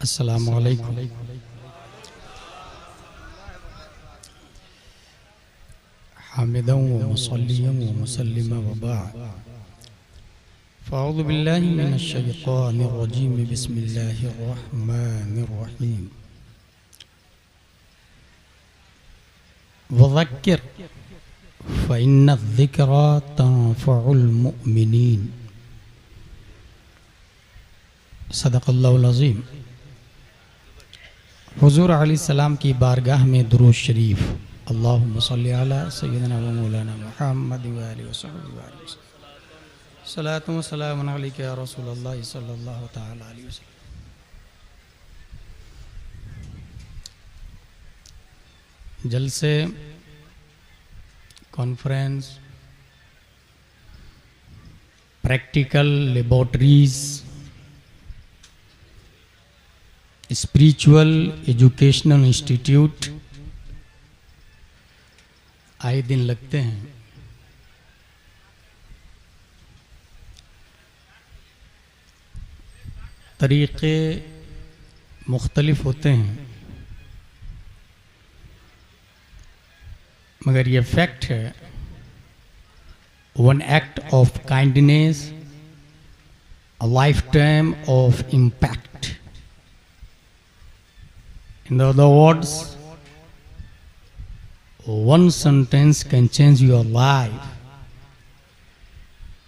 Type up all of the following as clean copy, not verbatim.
अस्सलामु अलैकुम। हामिदन व मुसल्लियन व मुसल्लिमा व बाद। फ़अऊज़ु बिल्लाहि मिनश शैतानिर रजीम। बिस्मिल्लाहिर रहमानिर रहीम। वज़क्किर फ़इन्नज़्ज़िक्रा तंफ़उल मुमिनीन। सदक़ल्लाहुल अज़ीम। हुज़ूर अलैहिस्सलाम की बारगाह में दुरूद शरीफ। अल्लाहुम्मा सल्लि अला सय्यिदिना व मौलाना मुहम्मद व आलिहि व सहबिहि व सल्लम। सलातु व सलामुन अलैका या रसूलल्लाह सल्लल्लाहु तआला अलैहि वसल्लम। जलसे, conference, practical laboratories, spiritual educational institute आए दिन लगते हैं। तरीक़े मुख्तलिफ होते हैं, मगर ये फैक्ट है, one act of kindness, a life time of impact. In other words, one sentence can change your life.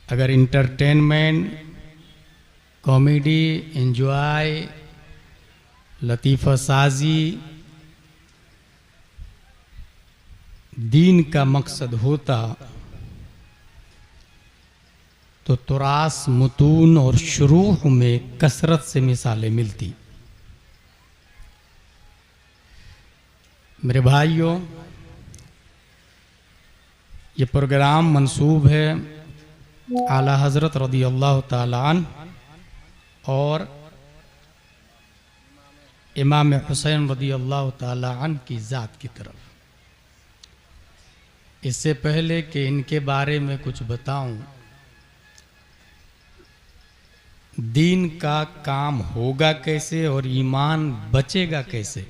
अगर इंटरटेनमेंट, कॉमेडी, एंजॉय, लतीफ़ा साजी दीन का मकसद होता तो तुरास, मुतून और शुरूह में कसरत से मिसालें मिलती। मेरे भाइयों, ये प्रोग्राम मंसूब है आला हज़रत रज़ियल्लाहु ताला अन्हु और इमाम हुसैन रज़ियल्लाहु ताला अन्हु की ज़ात की तरफ। इससे पहले कि इनके बारे में कुछ बताऊं, दीन का काम होगा कैसे और ईमान बचेगा कैसे,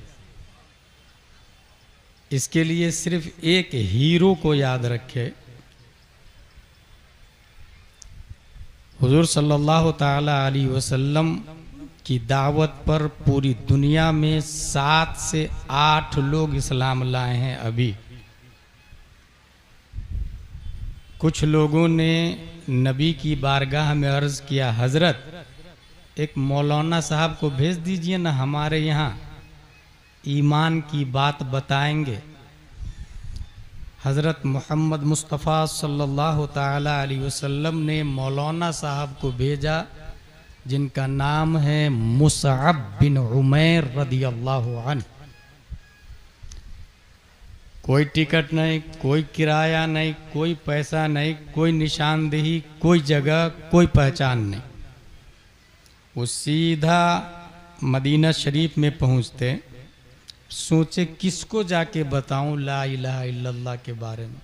इसके लिए सिर्फ एक हीरो को याद रखे। हुजूर सल्लल्लाहु ताला अलैहि वसल्लम की दावत पर पूरी दुनिया में 7 से 8 लोग इस्लाम लाए हैं। अभी कुछ लोगों ने नबी की बारगाह में अर्ज़ किया, हज़रत एक मौलाना साहब को भेज दीजिए ना, हमारे यहाँ ईमान की बात बताएंगे। हज़रत मोहम्मद मुस्तफ़ा सल्लल्लाहु ताला अलैहि वसल्लम ने मौलाना साहब को भेजा, जिनका नाम है मुसअब बिन उमैर रदियल्लाहु अन्हु। कोई टिकट नहीं, कोई किराया नहीं, कोई पैसा नहीं, कोई निशानदेही, कोई जगह, कोई पहचान नहीं। वो सीधा मदीना शरीफ में पहुँचते, सोचे किसको जाके बताऊं ला इलाहा इल्लल्लाह के बारे में,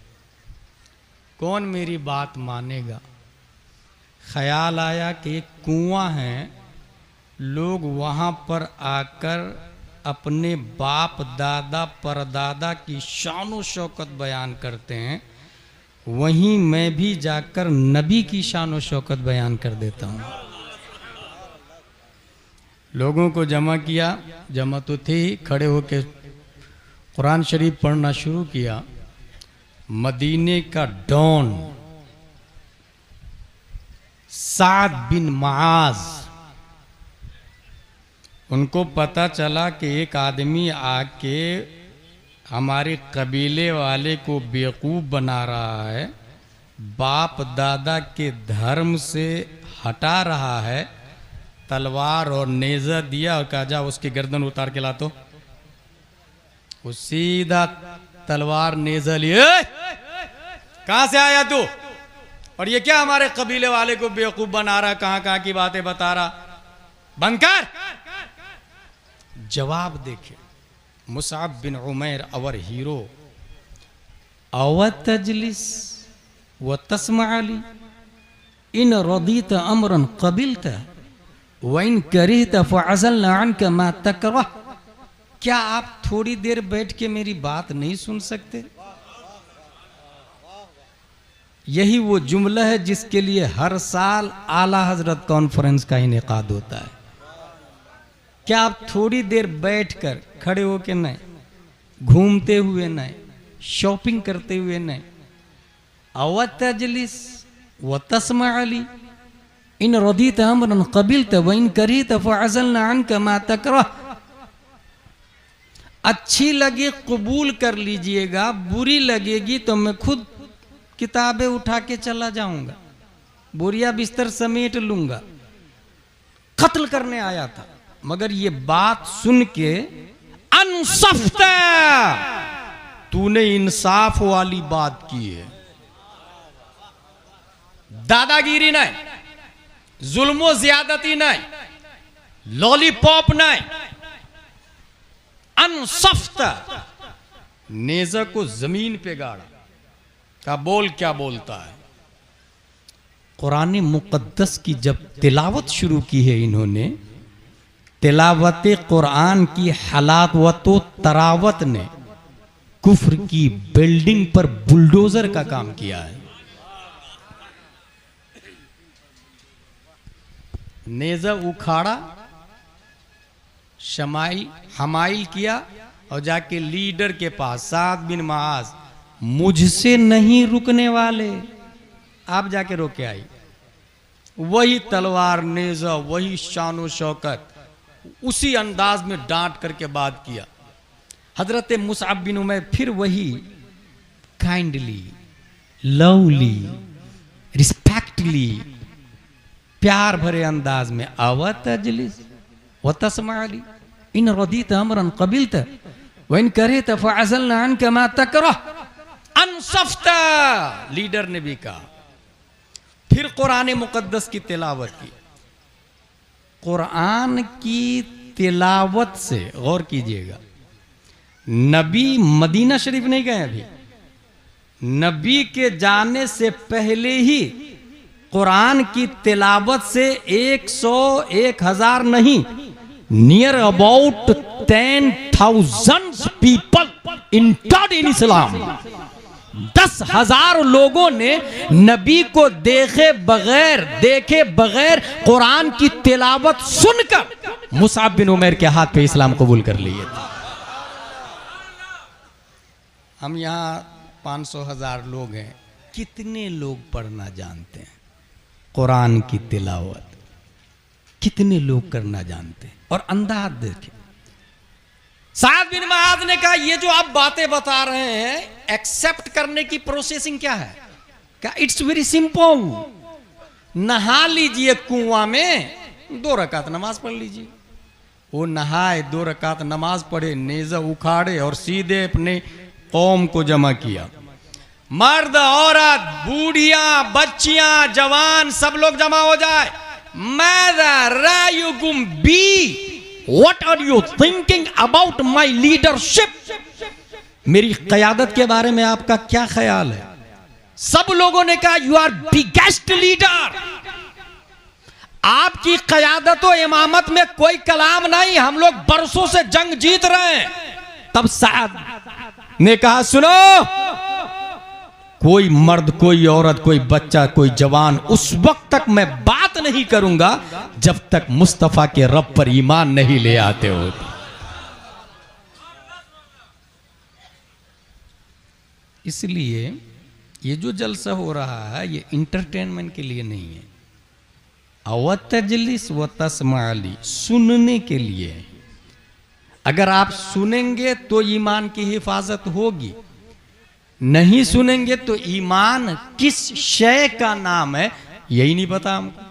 कौन मेरी बात मानेगा। ख्याल आया कि एक कुआं है, लोग वहाँ पर आकर अपने बाप दादा परदादा की शान शौकत बयान करते हैं, वहीं मैं भी जाकर नबी की शान शौकत बयान कर देता हूँ। लोगों को जमा किया, जमा तो थे, खड़े होकर कुरान शरीफ पढ़ना शुरू किया। मदीने का डॉन साद बिन मुआज, उनको पता चला कि एक आदमी आके हमारे कबीले वाले को बेवकूफ़ बना रहा है, बाप दादा के धर्म से हटा रहा है। तलवार और नेज़ा दिया और कहा, जा उसकी गर्दन उतार के ला। तो वो सीधा तलवार नेज़ा लिए, कहां से आया तू, और ये क्या हमारे कबीले वाले को बेवकूफ बना रहा, कहां कहां की बातें बता रहा, बंद कर। जवाब देखे मुसअब बिन उमैर, अवर हीरो, अव तजलिस व तस्मा अली इन रदीत अमरन कबिलता। वइन करिहत फअज़लना अन्का मा तकरह, क्या आप थोड़ी देर बैठ के मेरी बात नहीं सुन सकते? यही वो जुमला है जिसके लिए हर साल आला हजरत कॉन्फ्रेंस का इनेकाद होता है। क्या आप थोड़ी देर बैठकर, खड़े होके नहीं, घूमते हुए नहीं, शॉपिंग करते हुए नहीं, अवतजलिस व तस्मा अली इन रदीत अमरन कबिलत व इन करीत फअज़लना अन्का मा तकरह, अच्छी लगे कबूल कर लीजिएगा, बुरी लगेगी तो मैं खुद किताबें उठा के चला जाऊंगा, बोरिया बिस्तर समेट लूंगा। कत्ल करने आया था, मगर ये बात सुन के अनसफ्ता, तूने इंसाफ वाली बात की है, दादागिरी नहीं, जुल्मो ज्यादती नहीं, लॉलीपॉप नहीं, अनसफ्ता, नेजा को जमीन पे गाड़ा, का बोल क्या बोलता है। कुरान मुकद्दस की जब तिलावत शुरू की है इन्होंने, तिलावत कुरान की हलावत व तरावत ने कुफ्र की बिल्डिंग पर बुलडोजर का काम किया है। नेजा उखाड़ा, शमाइल हमाइल किया और जाके लीडर के पास, साद बिन मुआज, मुझसे नहीं रुकने वाले, आप जाके रोके आई। वही तलवार, नेजा, वही शानो शौकत, उसी अंदाज में डांट करके बात किया। हजरत मुसअब बिन उमैर फिर वही काइंडली, लवली, रिस्पेक्टली, प्यार भरे अंदाज में, अवतजलिस व तस्मा अली इन रदीत अमरन कबिलत व इन करिहत फअज़लना अन्का मा तकरह, अनसफ्ता, लीडर ने भी कहा। फिर कुरान मुकद्दस की तिलावत की। कुरान की तिलावत से गौर कीजिएगा, नबी मदीना शरीफ नहीं गए अभी, नबी के जाने से पहले ही कुरान की तिलावत से 100, 1000 नहीं, near about 10,000 people entered in Islam, 10,000 लोगों ने नबी को देखे बगैर कुरान की तिलावत सुनकर मुसअब बिन उमैर के हाथ पे इस्लाम कबूल कर लिए थे। हम यहाँ 500,000 लोग हैं, कितने लोग पढ़ना जानते हैं कुरान की तिलावत? कितने लोग करना जानते हैं? और अंदाज देखें, साद बिन मुआज ने कहा, ये जो आप बातें बता रहे हैं, एक्सेप्ट करने की प्रोसेसिंग क्या है? क्या इट्स वेरी सिंपल, नहा लीजिए कुआं में, 2 रकात नमाज पढ़ लीजिए। वो नहाए, 2 रकात नमाज पढ़े, नेज़ा उखाड़े और सीधे अपने कौम को जमा किया। मर्द, औरत, बूढ़ियां, बच्चियां, जवान, सब लोग जमा हो जाए। माज़ा रायुकुम बी, What are you thinking about my leadership? मेरी क़यादत के बारे में आपका क्या ख्याल है? सब लोगों ने कहा, यू आर बिगेस्ट लीडर, आपकी क़यादत और इमामत में कोई कलाम नहीं, हम लोग बरसों से जंग जीत रहे हैं। तब साद ने कहा, सुनो, कोई मर्द, कोई औरत, कोई बच्चा, कोई जवान, उस वक्त तक मैं बात नहीं करूंगा जब तक मुस्तफा के रब पर ईमान नहीं ले आते हो। इसलिए ये जो जलसा हो रहा है, ये इंटरटेनमेंट के लिए नहीं है, अवतजलिस व तस्मा अली, सुनने के लिए। अगर आप सुनेंगे तो ईमान की हिफाजत होगी, नहीं सुनेंगे तो ईमान किस शय का नाम है यही नहीं पता हमको।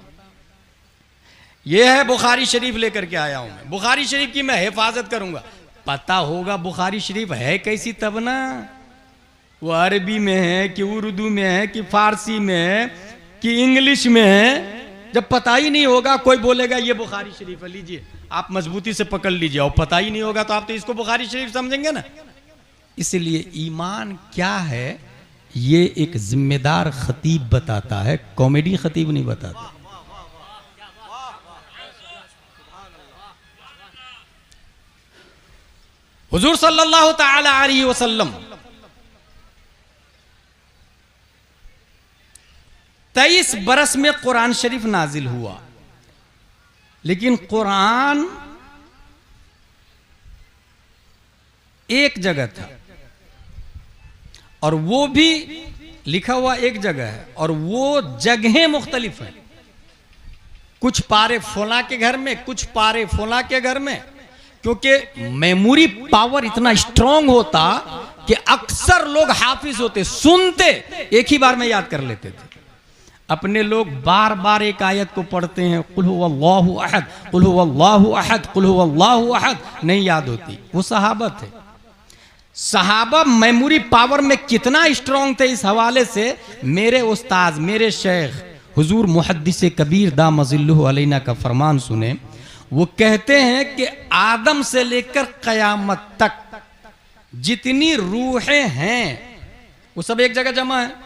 यह है बुखारी शरीफ लेकर के आया हूं मैं, बुखारी शरीफ की मैं हिफाजत करूंगा। पता होगा बुखारी शरीफ है कैसी, तब ना, वो अरबी में है कि उर्दू में है कि फारसी में है कि इंग्लिश में है। जब पता ही नहीं होगा, कोई बोलेगा ये बुखारी शरीफ है, लीजिए आप मजबूती से पकड़ लीजिए, और पता ही नहीं होगा तो आप तो इसको बुखारी शरीफ समझेंगे ना। इसलिए ईमान क्या है ये एक जिम्मेदार खतीब बताता है, कॉमेडी खतीब नहीं बताता। हुजूर सल्लल्लाहु ताला अलैहि वसल्लम 23 बरस में कुरान शरीफ नाजिल हुआ, लेकिन कुरान एक जगह था और वो भी लिखा हुआ एक जगह है और वो जगहें मुख्तलिफ हैं। कुछ पारे फोला के घर में, कुछ पारे फोला के घर में, क्योंकि मेमोरी पावर इतना स्ट्रांग होता कि अक्सर लोग हाफिज होते, सुनते एक ही बार में याद कर लेते थे। अपने लोग बार बार एक आयत को पढ़ते हैं, कुल हुवल्लाहु अहद, कुल हुवल्लाहु अहद, कुल हुवल्लाहु अहद, नहीं याद होती। वो सहाबा थे। सहाबा मेमोरी पावर में कितना स्ट्रांग थे, इस हवाले से मेरे उस्ताद, मेरे शेख हुजूर मुहद्दिस कबीर दामजिल्लुहु अलैना का फरमान सुने। वो कहते हैं कि आदम से लेकर कयामत तक जितनी रूहें हैं वो सब एक जगह जमा है।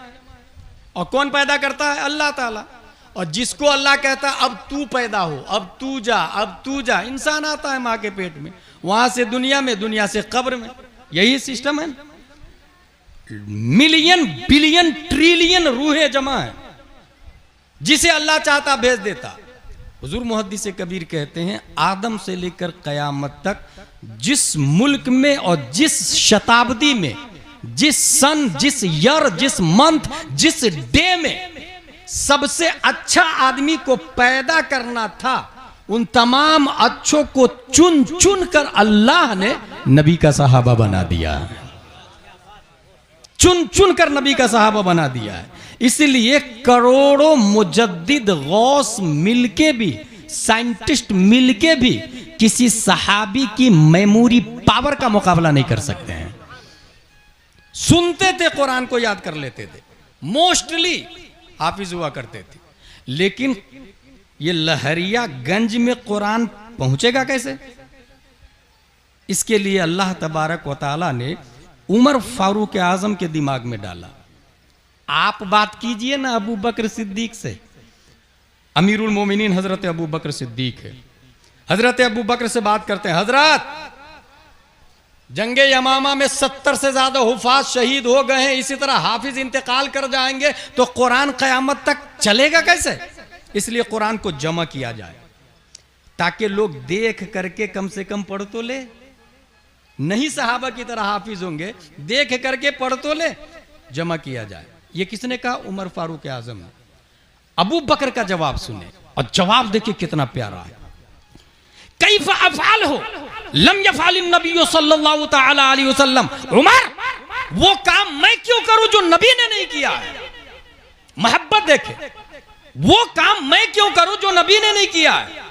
और कौन पैदा करता है? अल्लाह ताला। और जिसको अल्लाह कहता है अब तू पैदा हो, अब तू जा, अब तू जा, इंसान आता है माँ के पेट में, वहां से दुनिया में, दुनिया से कब्र में। यही सिस्टम है। मिलियन बिलियन ट्रिलियन रूहें जमा है, जिसे अल्लाह चाहता भेज देता। हुजूर मुहद्दिस कबीर कहते हैं आदम से लेकर कयामत तक जिस मुल्क में और जिस शताब्दी में, जिस सन, जिस ईयर, जिस मंथ, जिस डे में सबसे अच्छा आदमी को पैदा करना था, उन तमाम अच्छों को चुन चुन कर अल्लाह ने नबी का सहाबा बना दिया है। चुन चुन कर नबी का सहाबा बना दिया है। इसलिए करोड़ों मुजद्दिद गौस मिलके भी, साइंटिस्ट मिलके भी किसी सहाबी की मेमोरी पावर का मुकाबला नहीं कर सकते हैं। सुनते थे, कुरान को याद कर लेते थे, मोस्टली हाफिज हुआ करते थे। लेकिन ये लहरियागंज में कुरान पहुंचेगा कैसे? इसके लिए अल्लाह तबारक व तआला ने उमर फारूक आजम के दिमाग में डाला। आप बात कीजिए ना अबू बकर सिद्दीक से। अमीरुल मोमिनीन हजरत अबू बकर सिद्दीक है। हजरत अबू बकर से बात करते हैं, हजरत जंगे यमामा में 70 से ज्यादा हुफाज शहीद हो गए हैं, इसी तरह हाफिज इंतकाल कर जाएंगे तो कुरान कयामत तक चलेगा कैसे? इसलिए कुरान को जमा किया जाए ताकि लोग देख करके कम से कम पढ़ तो ले। नहीं सहाबा की तरह हाफिज होंगे, देख करके पढ़ तो ले। जमा किया जाए। ये किसने कहा? उमर फारूक आजम ने। अबू बकर का जवाब सुने, और जवाब देखिए कितना प्यारा है। कैफ अफआल हो लम यफअल नबी सल्लल्लाहु तआला अलैहि वसल्लम। उमर, वो काम मैं क्यों करूं जो नबी ने नहीं किया है? मोहब्बत देखे, वो काम मैं क्यों करूं जो नबी ने नहीं किया है?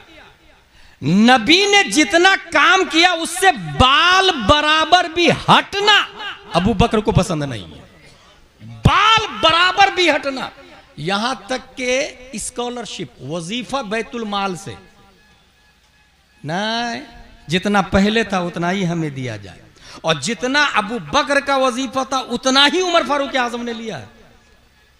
नबी ने जितना काम किया उससे बाल बराबर भी हटना अबू बकर को पसंद नहीं है। बाल बराबर भी हटना, यहां तक के स्कॉलरशिप, वजीफा बैतुल माल से नहीं, जितना पहले था उतना ही हमें दिया जाए। और जितना अबू बकर का वजीफा था उतना ही उमर फारूक आजम ने लिया है।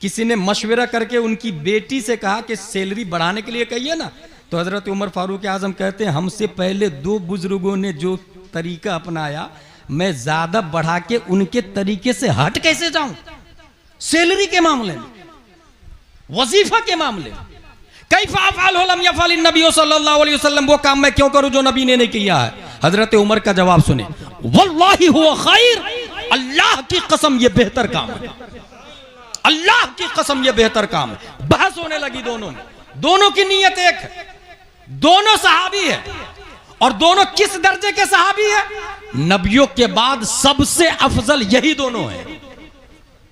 किसी ने मशवरा करके उनकी बेटी से कहा कि सैलरी बढ़ाने के लिए कहिए ना, तो हजरत उमर फारूक आजम कहते हैं हमसे पहले 2 बुजुर्गों ने जो तरीका अपनाया, मैं ज्यादा बढ़ा के उनके तरीके से हट कैसे जाऊं? सैलरी के मामले में, वजीफा के मामले में। कैफ़ अफ़अल लम यफ़अल नबी सल्लल्लाहु अलैहि वसल्लम, वो काम मैं क्यों करूं जो नबी ने नहीं किया है? हजरत उमर का जवाब सुने, वल्लाहि हुवा खैर, अल्लाह की कसम ये बेहतर काम है, अल्लाह की कसम ये बेहतर काम है। बहस होने लगी दोनों में। दोनों की नीयत एक है, दोनों सहाबी है। और दोनों किस दर्जे के सहाबी है? नबियों के बाद सबसे अफजल यही दोनों है।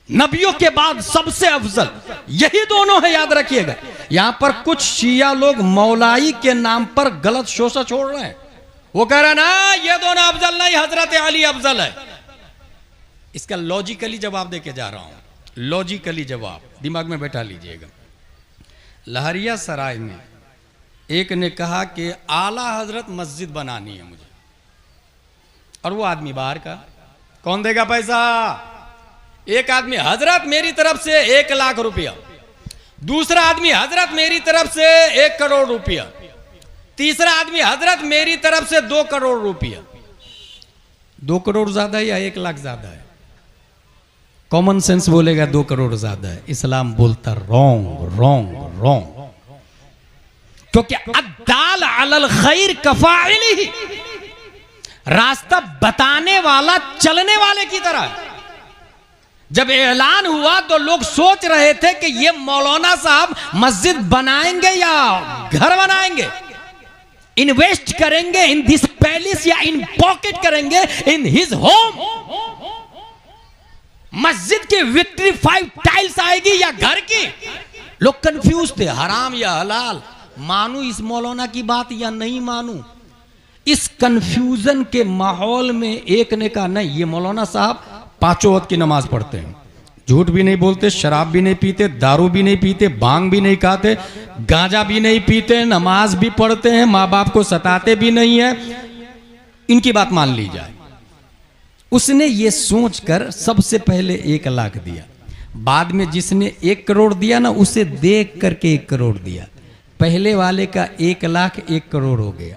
नबियों के बाद सबसे अफजल यही दोनों है, याद रखिएगा। यहां पर कुछ शिया लोग मौलाई के नाम पर गलत शोषा छोड़ रहे हैं। वो कह रहे हैं ना ये दोनों अफजल नहीं, हजरत अली अफजल है। इसका लॉजिकली जवाब देके जा रहा हूं, लॉजिकली जवाब दिमाग में बैठा लीजिएगा। लहरिया सराय में एक ने कहा कि आला हजरत मस्जिद बनानी है मुझे, और वो आदमी बाहर का, कौन देगा पैसा? एक आदमी हजरत मेरी तरफ से 1 लाख रुपया, दूसरा आदमी हजरत मेरी तरफ से 1 करोड़ रुपया, तीसरा आदमी हजरत मेरी तरफ से 2 करोड़ रुपया। 2 करोड़ ज्यादा है या 1 लाख ज्यादा है? कॉमन सेंस बोलेगा 2 करोड़ ज्यादा है। इस्लाम बोलता रॉन्ग रॉन्ग रॉन्ग, क्योंकि अद्दाल अलल खैर कफाइलिही, रास्ता बताने वाला चलने वाले की तरह। जब ऐलान हुआ तो लोग सोच रहे थे कि ये मौलाना साहब मस्जिद बनाएंगे या घर बनाएंगे, इन्वेस्ट करेंगे इन दिस पैलेस या इन पॉकेट करेंगे इन हिज होम। मस्जिद की विट्रीफाइड टाइल्स आएगी या घर की? लोग कंफ्यूज थे, हराम या हलाल, मानू इस मौलाना की बात या नहीं मानू। इस कंफ्यूजन के माहौल में एक ने कहा नहीं, ये मौलाना साहब 5 वक्त की नमाज पढ़ते हैं, झूठ भी नहीं बोलते, शराब भी नहीं पीते, दारू भी नहीं पीते, भांग भी नहीं खाते, गांजा भी नहीं पीते, नमाज भी पढ़ते हैं, माँ बाप को सताते भी नहीं है, इनकी बात मान ली जाए। उसने ये सोचकर सबसे पहले 1 लाख दिया, बाद में जिसने 1 करोड़ दिया ना, उसे देख करके 1 करोड़ दिया। पहले वाले का 1 लाख 1 करोड़ हो गया।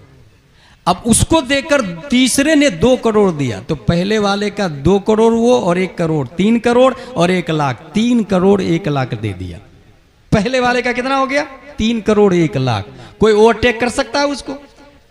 अब उसको देकर तीसरे ने 2 करोड़ दिया, तो पहले वाले का 2 करोड़ वो और 1 करोड़ 3 करोड़ और 1 लाख 3 करोड़ 1 लाख दे दिया। पहले वाले का कितना हो गया? 3 करोड़ 1 लाख। कोई ओवरटेक कर सकता है उसको?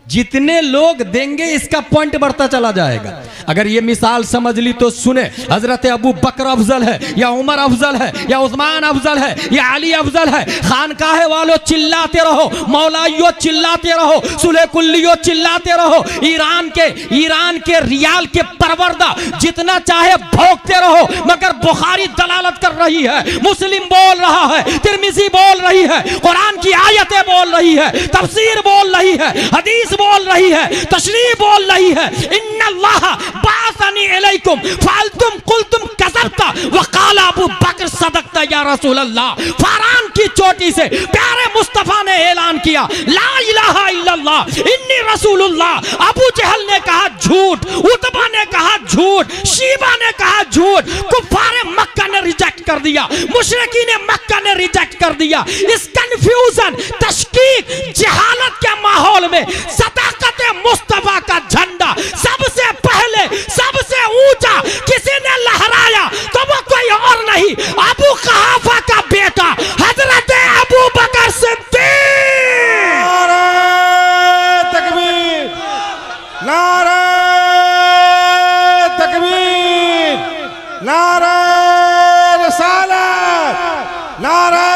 जितने लोग देंगे इसका पॉइंट बढ़ता चला जाएगा। अगर ये मिसाल समझ ली तो सुने, हजरत अबू बकर अफजल है या उमर अफजल है या उस्मान अफजल है या अली अफजल है, खानकाहे वालों चिल्लाते रहो, मौलाइयों चिल्लाते रहो, सुले कुल्लियों चिल्लाते रहो, ईरान के रियाल के परवरदा जितना चाहे भौंकते रहो, मगर बुखारी दलालत कर रही है, मुस्लिम बोल रहा है, तिरमिजी बोल रही है, कुरान की आयतें बोल रही है, तफसीर बोल रही है, हदीस बोल रही है, तशरीह बोल रही है। इन्नल्लाह बासनी अलैकुम फालतुम कुलतुम कज़बता वक़ाला अबू बकर सदक़ता या रसूल अल्लाह। फरआन की चोटी से प्यारे मुस्तफा ने ऐलान किया ला इलाहा इल्लल्लाह इन्नी रसूलुल्लाह। अबू जहल ने कहा झूठ, उतबा ने कहा झूठ, शीबा ने कहा झूठ, कुफारे मक्का ने रिजेक्ट कर दिया, मुशरिकीन मक्का ने रिजेक्ट कर दिया। इस कंफ्यूजन, तशकीक, जहालत के माहौल में सदाकत मुस्तफा का झंडा सबसे पहले, सबसे ऊंचा किसी ने लहराया तो वो कोई और नहीं, अबू कहाफा का बेटा हजरत अबू बकर सिद्दीक। नारे तकबीर, नारे तकबीर, नारे रिसालत, नारे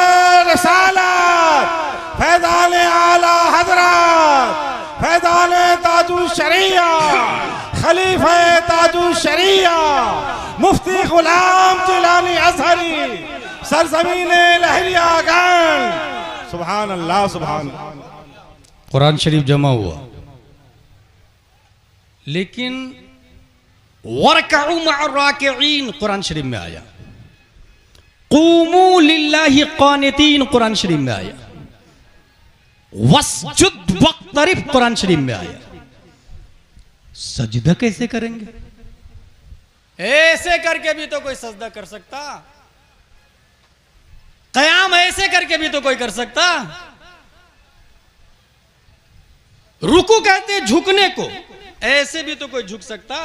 रिसालत, फैज़ान आला हजरत, फैज़ान ताजुल शरिया, खलीफा ताजुल शरिया, मुफ्ती गुलाम जिलानी अज़हरी, सरज़मीने लहरियागंज। सुभान अल्लाह, सुभान अल्लाह। कुरान शरीफ जमा हुआ, लेकिन वरकऊ मअर्राकिईन कुरान शरीफ में आया, क़ूमू लिल्लाहि क़ानितीन कुरान शरीफ में आया, वस्जुद वक़्तरिब कुरान शरीफ में आया। सजदा कैसे करेंगे? ऐसे करके भी तो कोई सजदा कर सकता, कयाम ऐसे करके भी तो कोई कर सकता। रुकू कहते झुकने को, ऐसे भी तो कोई झुक सकता।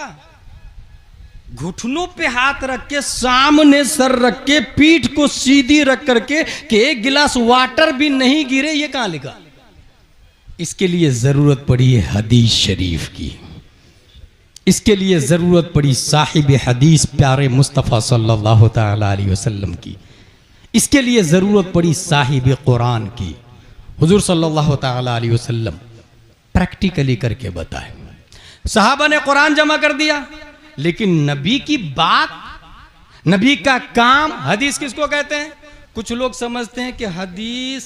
घुटनों पे हाथ रख के, सामने सर रख के, पीठ को सीधी रख करके कि 1 गिलास वाटर भी नहीं गिरे, ये कहां लिखा? इसके लिए जरूरत पड़ी है हदीस शरीफ की, इसके लिए जरूरत पड़ी साहिब हदीस प्यारे मुस्तफ़ा सल्लल्लाहु तआला अलैहि वसल्लम की, इसके लिए जरूरत पड़ी साहिब कुरान की। हुजूर सल्लल्लाहु तआला अलैहि वसल्लम प्रैक्टिकली करके बताए। सहाबा ने कुरान जमा कर दिया, लेकिन नबी की बात, नबी का काम, हदीस किसको कहते हैं? कुछ लोग समझते हैं कि हदीस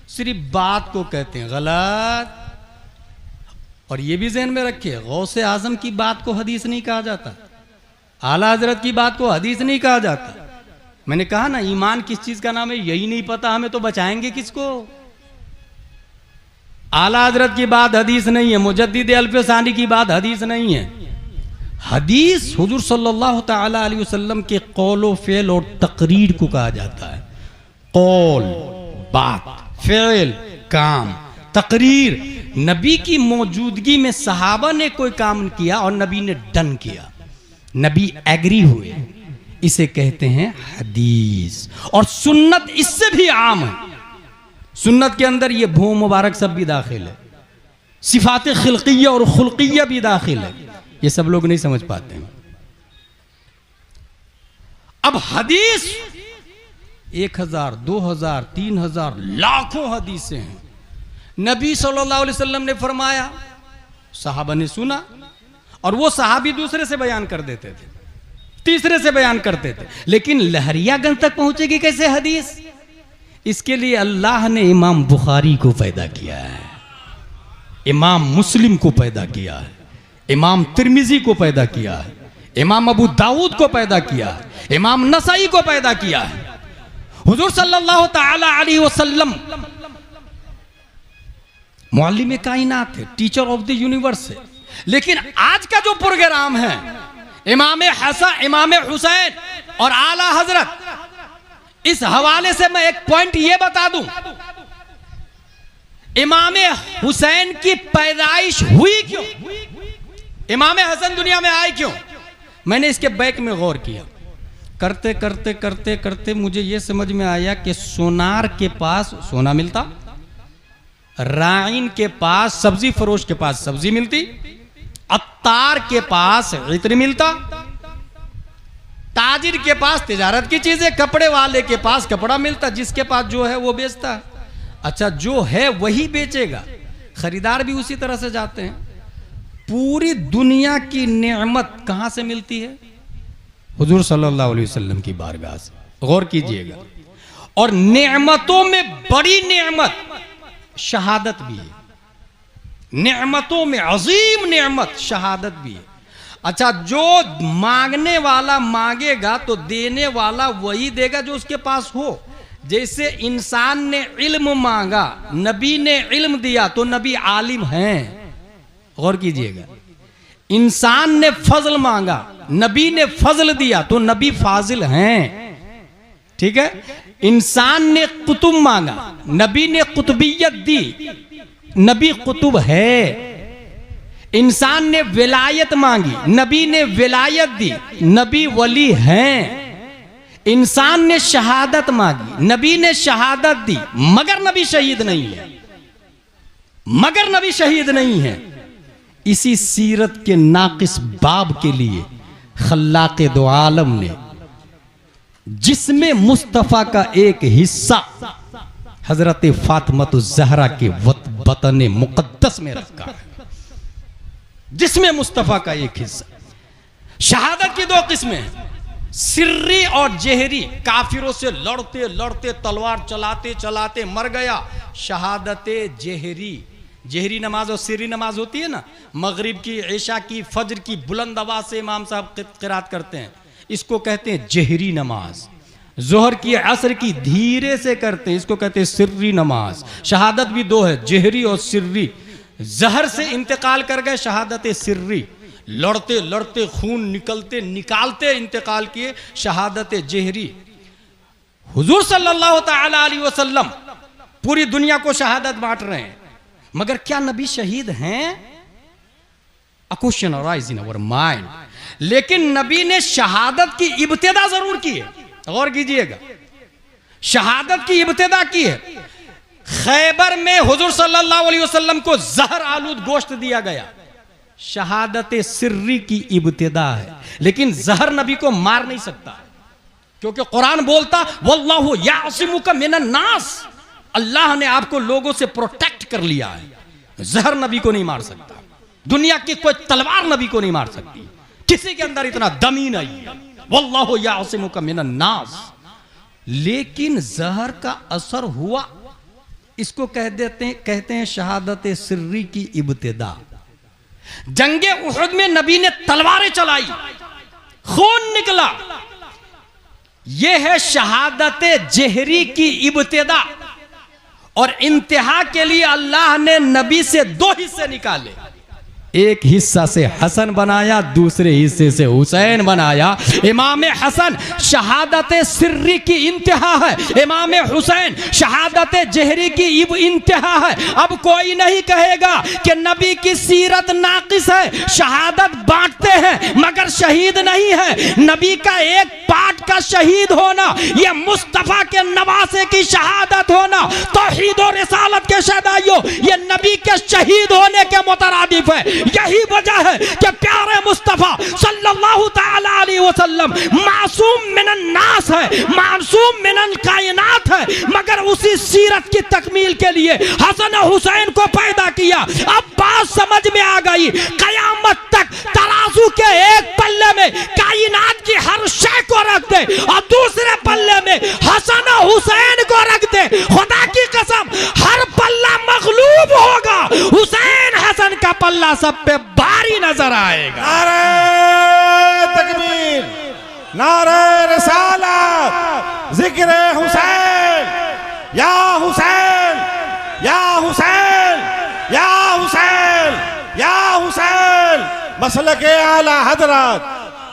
सिर्फ बात को कहते हैं, गलत। और ये भी ज़हन में रखिए, गौसे आजम की बात को हदीस नहीं कहा जाता, आला हजरत की बात को हदीस नहीं कहा जाता। मैंने कहा ना, ईमान किस चीज का नाम है यही नहीं पता हमें, तो बचाएंगे किसको? आला हजरत की बात हदीस नहीं है, मुजद्दिद अल्फसानी की बात हदीस नहीं है। हदीस हुजूर सल्लल्लाहु तआला अलैहि वसल्लम के कौल फ़ेल और तकरीर को कहा जाता है। कौल बात, फ़ेल काम, तकरीर, नबी की मौजूदगी में सहाबा ने कोई काम किया और नबी ने डन किया, नबी एग्री हुए, इसे कहते हैं हदीस। और सुन्नत इससे भी आम है। सुन्नत के अंदर ये भूम मुबारक सब भी दाखिल है, सिफात खिल्किया और खुल्किया भी दाखिल है। ये सब लोग नहीं समझ पाते हैं। अब हदीस 1000, 2000, 3000 लाखों हदीसें हैं। नबी सल्लल्लाहु अलैहि वसल्लम ने फरमाया, सहाबा ने सुना, और वो सहाबी दूसरे से बयान कर देते थे, तीसरे से बयान करते थे। लेकिन लहरियागंज तक पहुंचेगी कैसे हदीस? इसके लिए अल्लाह ने इमाम बुखारी को पैदा किया है, इमाम मुस्लिम को पैदा किया है, इमाम तिर्मिजी को पैदा किया है, इमाम अबू दाऊद को पैदा किया है, इमाम नसाई को पैदा किया है। हुजूर सल्लल्लाहु ताला अलैहि वसल्लम मुअल्लिम कायनात है, टीचर ऑफ द यूनिवर्स है। लेकिन आज का जो प्रोग्राम है, इमाम हसन, इमाम हुसैन और आला हजरत, इस हवाले से मैं एक पॉइंट ये बता दूं, इमाम हुसैन की पैदाइश हुई क्यों, इमाम हसन दुनिया में आए क्यों? मैंने इसके बैक में गौर किया। करते करते करते करते मुझे यह समझ में आया कि सोनार के पास सोना मिलता, राइन के पास, सब्जी फरोश के पास सब्जी मिलती, अत्तार के पास इत्र मिलता, ताजिर के पास तिजारत की चीजें, कपड़े वाले के पास कपड़ा मिलता, जिसके पास जो है वो बेचता है। अच्छा, जो है वही बेचेगा, खरीदार भी उसी तरह से जाते हैं। पूरी दुनिया की नेमत कहां से मिलती है? हुजूर सल्लल्लाहु अलैहि वसल्लम की बारगाह से। गौर कीजिएगा। और नेमतों में बड़ी नेमत शहादत भी है, नेमतों में अजीम नेमत शहादत भी है। अच्छा, जो मांगने वाला मांगेगा तो देने वाला वही देगा जो उसके पास हो। जैसे इंसान ने इल्म मांगा, नबी ने इल्म दिया, तो नबी आलिम हैं। गौर कीजिएगा। इंसान ने फजल मांगा, नबी ने फजल दिया, तो नबी फाजिल हैं। ठीक है। इंसान ने कुतुब मांगा, नबी ने कुतुबियत दी, नबी कुतुब है। इंसान ने विलायत मांगी, नबी ने विलायत दी, नबी वली हैं। इंसान ने शहादत मांगी, नबी ने शहादत दी, मगर नबी शहीद नहीं है, मगर नबी शहीद नहीं है। इसी सीरत के नाकिस बाब के लिए खल्लाक़े दो आलम ने, जिसमें मुस्तफ़ा का एक हिस्सा हजरत फातिमा ज़हरा के वतन मुक़द्दस में रखा है, जिसमें मुस्तफ़ा का एक हिस्सा। शहादत की दो किस्में, सिर्री और जहरी। काफिरों से लड़ते लड़ते, तलवार चलाते चलाते मर गया, शहादत जहरी। जहरी नमाज और सिर्री नमाज होती है ना, मगरिब की, इशा की, फज्र की बुलंद आवाज से इमाम साहब क़िरात करते हैं, इसको कहते हैं जहरी नमाज। जोहर की, असर की धीरे से करते हैं, इसको कहते हैं सिर्री नमाज। शहादत भी दो है, जहरी और सिर्री। जहर से इंतकाल कर गए, शहादत सिर्री। लड़ते लड़ते खून निकलते निकालते इंतकाल किए, शहादत जहरी। हुजूर सल्लल्लाहु ताला अलैहि वसल्लम पूरी दुनिया को शहादत बांट रहे हैं, मगर क्या नबी शहीद हैं? A question arise in our mind. लेकिन नबी ने शहादत की इब्तिदा जरूर की है। गौर कीजिएगा, शहादत की इब्तिदा की है। खैबर में हुजूर सल्लल्लाहु अलैहि वसल्लम को जहर आलूद गोश्त दिया गया, शहादत सिर्री की इब्तिदा है। लेकिन जहर नबी को मार नहीं सकता, क्योंकि कुरान बोलता वल्लाहु यासिमुका मिनन नास, अल्लाह ने आपको लोगों से प्रोटेक्ट कर लिया है। जहर नबी को नहीं मार सकता, दुनिया की कोई तलवार नबी को नहीं मार सकती, किसी के अंदर इतना दम ही नहीं है। वल्लाहु यासिमुका मिनन नास। लेकिन जहर का असर हुआ, इसको कहते हैं शहादत सिर्री की इब्तिदा। जंगे उहद में नबी ने तलवारें चलाई, खून निकला, यह है शहादत जहरी की इब्तिदा। और इंतहा के लिए अल्लाह ने नबी से दो हिस्से निकाले, एक हिस्सा से हसन बनाया, दूसरे हिस्से से हुसैन बनाया। इमाम हसन शहादत सिर्री की इंतहा है, इमाम हुसैन शहादत जहरी की इंतहा है। अब कोई नहीं कहेगा कि नबी की सीरत नाकिस है, शहादत बांटते हैं मगर शहीद नहीं है। नबी का एक पार्ट का शहीद होना, यह मुस्तफा के नवासे की शहादत होना, तौहीद और रिसालत के शहदाइयों, यह नबी के शहीद होने के मुतरादिफ है। यही वजह है कि प्यारे मुस्तफा सल्लल्लाहु तआला अलैहि वसल्लम मासूम मिनन नास है, मासूम मिनन कायनात है, मगर उसी सीरत की तकमील के लिए हसन हुसैन को पैदा किया। अब बात समझ में आ गई, कयामत तक तराजू के एक पल्ले में कायनात की हर शय को रख दे और दूसरे पल्ले में हसन हुसैन को रख दे, खुदा की कसम हर पल्ला मगलूब होगा, हुसैन हसन का पल्ला सब पे भारी नजर आएगा। नारे तकबीर, नारे रिसालत, जिक्र हुसैन, या हुसैन, या हुसैन, या हुसैन, या हुसैन। मसलके आला हजरत,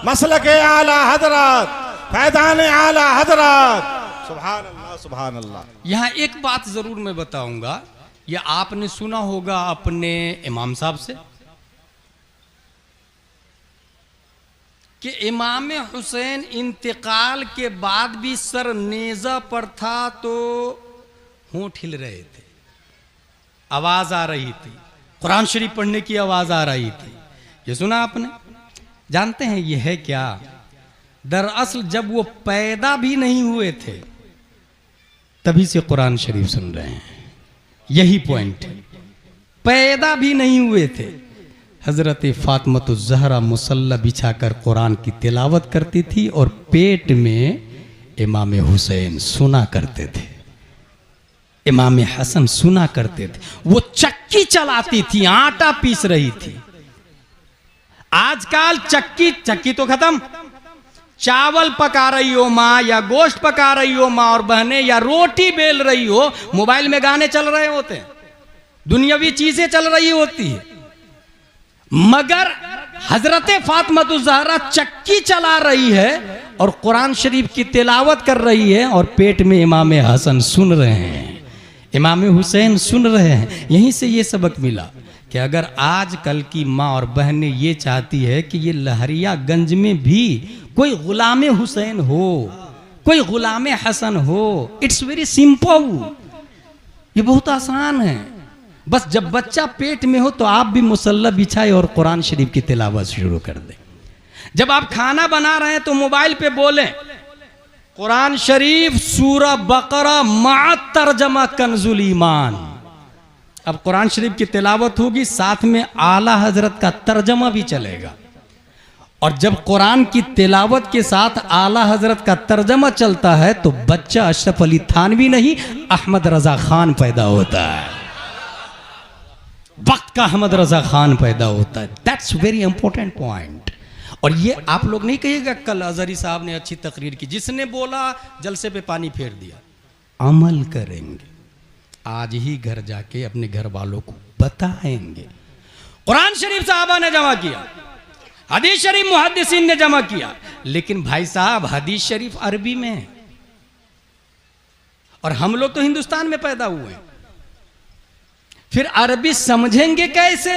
मसलके आला हजरत, फैज़ान आला हजरत। सुभान अल्लाह, सुभान अल्लाह। यहाँ एक बात जरूर मैं बताऊंगा, यह आपने सुना होगा अपने इमाम साहब से कि इमाम हुसैन इंतकाल के बाद भी सर नेज़ा पर था तो होंठ हिल रहे थे, आवाज आ रही थी, कुरान शरीफ पढ़ने की आवाज आ रही थी। ये सुना आपने? जानते हैं ये है क्या? दरअसल जब वो पैदा भी नहीं हुए थे तभी से कुरान शरीफ सुन रहे हैं, यही पॉइंट है। पैदा भी नहीं हुए थे, हजरत फातिमतुज़ ज़हरा मुसल्ला बिछाकर कुरान की तिलावत करती थी और पेट में इमाम हुसैन सुना करते थे, इमाम हसन सुना करते थे। वो चक्की चलाती थी, आटा पीस रही थी। आजकल चक्की तो खत्म, चावल पका रही हो माँ या गोश्त पका रही हो माँ और बहनें, या रोटी बेल रही हो, मोबाइल में गाने चल रहे होते हैं, दुनियावी चीजें चल रही होती है, मगर हजरत फातिमतुज़ ज़हरा चक्की चला रही है और कुरान शरीफ की तिलावत कर रही है और पेट में इमाम हसन सुन रहे हैं, इमाम हुसैन सुन रहे हैं। यहीं से ये सबक मिला कि अगर आज कल की माँ और बहनें ये चाहती है कि ये लहरियागंज में भी कोई गुलाम हुसैन हो, कोई गुलाम हसन हो, इट्स वेरी सिंपल, ये बहुत आसान है। बस जब बच्चा पेट में हो तो आप भी मुसल्ला बिछाए और कुरान शरीफ की तिलावत शुरू कर दें। जब आप खाना बना रहे हैं तो मोबाइल पे बोलें कुरान शरीफ सूरा बकरा मा तर्जमा कंजुल ईमान। अब कुरान शरीफ की तिलावत होगी, साथ में आला हजरत का तर्जमा भी चलेगा, और जब कुरान की तिलावत के साथ आला हजरत का तर्जमा चलता है तो बच्चा अशरफ अली थानवी नहीं, अहमद रजा खान पैदा होता है, वक्त का अहमद रजा खान पैदा होता है। That's very important point. और ये आप लोग नहीं कहिएगा कल अजहरी साहब ने अच्छी तकरीर की, जिसने बोला जलसे पे पानी फेर दिया। अमल करेंगे, आज ही घर जाके अपने घर वालों को बताएंगे। कुरान शरीफ साहबा ने जमा किया, हदीस शरीफ मुहद्दिसीन ने जमा किया, लेकिन भाई साहब हदीस शरीफ अरबी में है और हम लोग तो हिंदुस्तान में पैदा हुए हैं, फिर अरबी समझेंगे कैसे?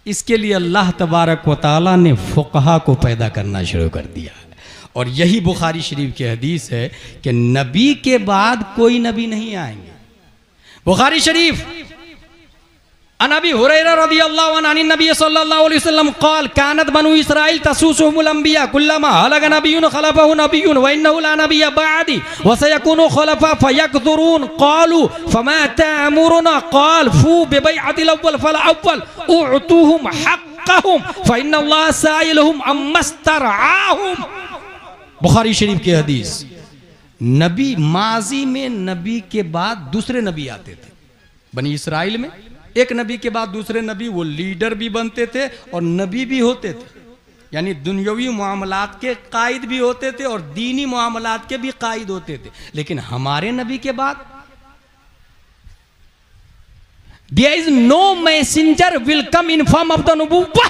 इसके लिए अल्लाह तबारक व तआला ने फुक़हा को पैदा करना शुरू कर दिया। और यही बुखारी शरीफ की हदीस है कि नबी के बाद कोई नबी नहीं आएंगे। बुखारी शरीफ अन अबी हुरैरा रज़ियल्लाहु अन्हु अन्नी नबी सल्लल्लाहु अलैहि वसल्लम क़ाल कानत बनु इस्राइल तसूसुहुमुल अंबिया कुल्लमा हलक नबियुन खलफहु नबियुन व इन्नहु ला नबिय्य बअदी व सयकुनु खलफा फयकथुरून क़ालू फमा तअमुरुना क़ाल फू बिबैअतिल अव्वल फल अव्वल उअतूहुम हक़्क़हुम फ इन्नल्लाह साइलुहुम अम्मस्तरआहुम। बुखारी शरीफ की हदीस। नबी माजी में नबी के बाद दूसरे नबी आते थे बनी इस्राइल में, एक नबी के बाद दूसरे नबी, वो लीडर भी बनते थे और नबी भी होते थे, यानी दुनियावी मामलात के कायद भी होते थे और दीनी मामलात के भी कायद होते थे। लेकिन हमारे नबी के बाद There is no messenger will come in form of the nubuwwah,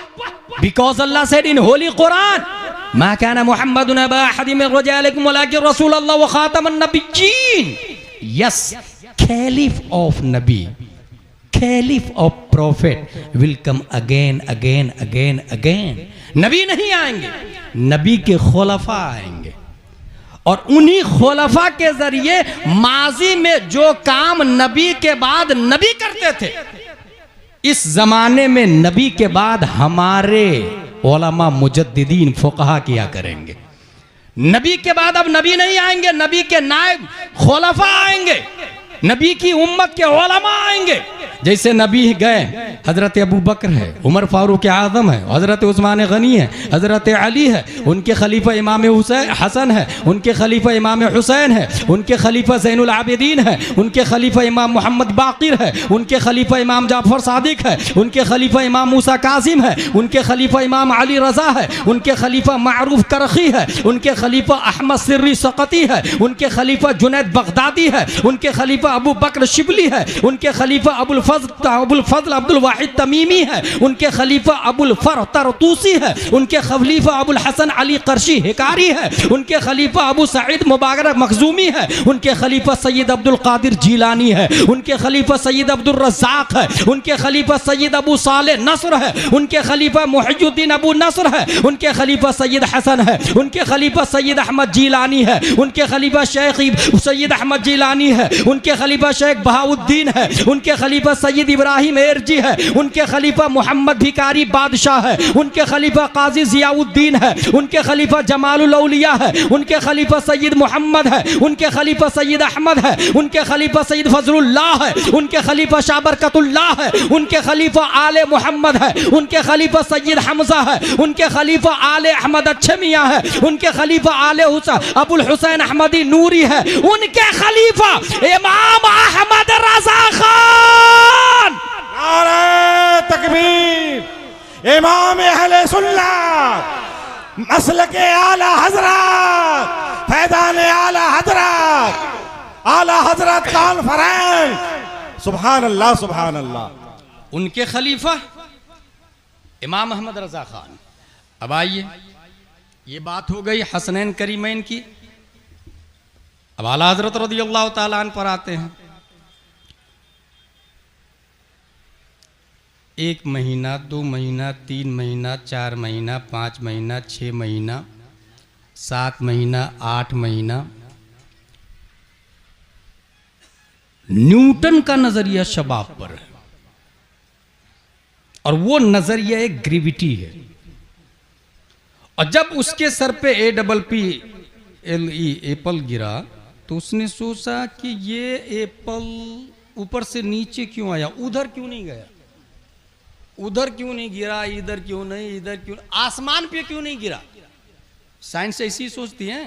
because Allah said in Holy Quran, "Ma kana Muhammadun aba ahadin min rijalikum walakin Rasulullah wa khataman nabiyyin." Yes, Caliph of Nabi, Caliph of Prophet will come again. नबी नहीं आएंगे, नबी के खुलफा आएंगे, और उन्हीं खुलफा के जरिए माजी में जो काम नबी के बाद नबी करते थे, इस जमाने में नबी के बाद हमारे उलमा मुजद्दिदीन फुकहा किया करेंगे। नबी के बाद अब नबी नहीं आएंगे, नबी के नायब खुलफा आएंगे, नबी की उम्मत के उलमा आएंगे। जैसे नबी गए, हजरत अबू बकर है, उमर फारूक आज़म है, हजरत उस्मान गनी है, हजरत अली है, उनके खलीफा इमाम हसन है, उनके खलीफा इमाम हुसैन है, उनके खलीफा ज़ैनुल आबिदीन है, उनके खलीफा इमाम मोहम्मद बाक़िर है, उनके खलीफा इमाम जाफ़र सादिक है, उनके खलीफा इमाम मूसा कासिम है, उनके खलीफा इमाम अली रज़ा है, उनके खलीफा मारूफ करखी है, उनके खलीफा अहमद सिर्री सकती है, उनके खलीफा जुनैद बगदादी है, उनके खलीफा अबू बकर शिबली है, उनके खलीफा अबुल फजल अब्दुल वाहिद तमीमी है, उनके खलीफा अबुल फरह तरतूसी है, उनके खलीफा अबुल हसन अली करशी हिकारी है, उनके खलीफा अबू सईद मुबारक मखजूमी है, उनके खलीफा सैयद अब्दुल कादिर जीलानी है, उनके खलीफा सैयद अब्दुल रज़्ज़ाक़ है, उनके खलीफा सैयद अबू साले नस्र है, उनके खलीफा मुहियुद्दीन अबू नस्र है, उनके खलीफा सैयद हसन है, उनके खलीफा सैयद अहमद जीलानी है, उनके खलीफा शेख सैयद अहमद जीलानी है, उनके खलीफा शेख बहाउद्दीन है, उनके खलीफा सैयद इब्राहिम एरजी है, उनके खलीफा मोहम्मद भिकारी बादशाह है, उनके खलीफा काजी जियाउद्दीन है, उनके खलीफा जमालुल औलिया है, उनके खलीफा सैयद मोहम्मद है, उनके खलीफा सैयद अहमद है, उनके खलीफा सैयद फजलुल्लाह है, उनके खलीफा शाह बरकतुल्लाह है, उनके खलीफा आले मोहम्मद है, उनके खलीफा सैयद हमजा है, उनके खलीफा आले अहमद अच्छे मियाँ है, उनके खलीफा आले अबुल हुसैन अहमदी नूरी है, उनके खलीफा इमाम अहमद रज़ा खान। नारे तकबीर, इमाम अहले सुन्नत, मसलके आला हजरत, फैजान आला हजरत, आला हजरत कॉन्फ्रेंस। सुभान अल्लाह, सुभान अल्लाह। उनके खलीफा इमाम अहमद रज़ा खान। अब आइए, ये बात हो गई हसनैन करीमैन की। अब आला हजरत रज़ियल्लाहु ताला अन्हु पर आते हैं। 1 महीना, 2 महीना, 3 महीना, 4 महीना, 5 महीना, 6 महीना, 7 महीना, 8 महीना। न्यूटन का नजरिया शबाब पर है, और वो नजरिया एक ग्रेविटी है। और जब उसके सर पे APPLE एप्पल गिरा, तो उसने सोचा कि ये एप्पल ऊपर से नीचे क्यों आया, उधर क्यों नहीं गया, उधर क्यों नहीं गिरा, इधर क्यों नहीं, इधर क्यों, आसमान पे क्यों नहीं गिरा। साइंस ऐसी सोचती है,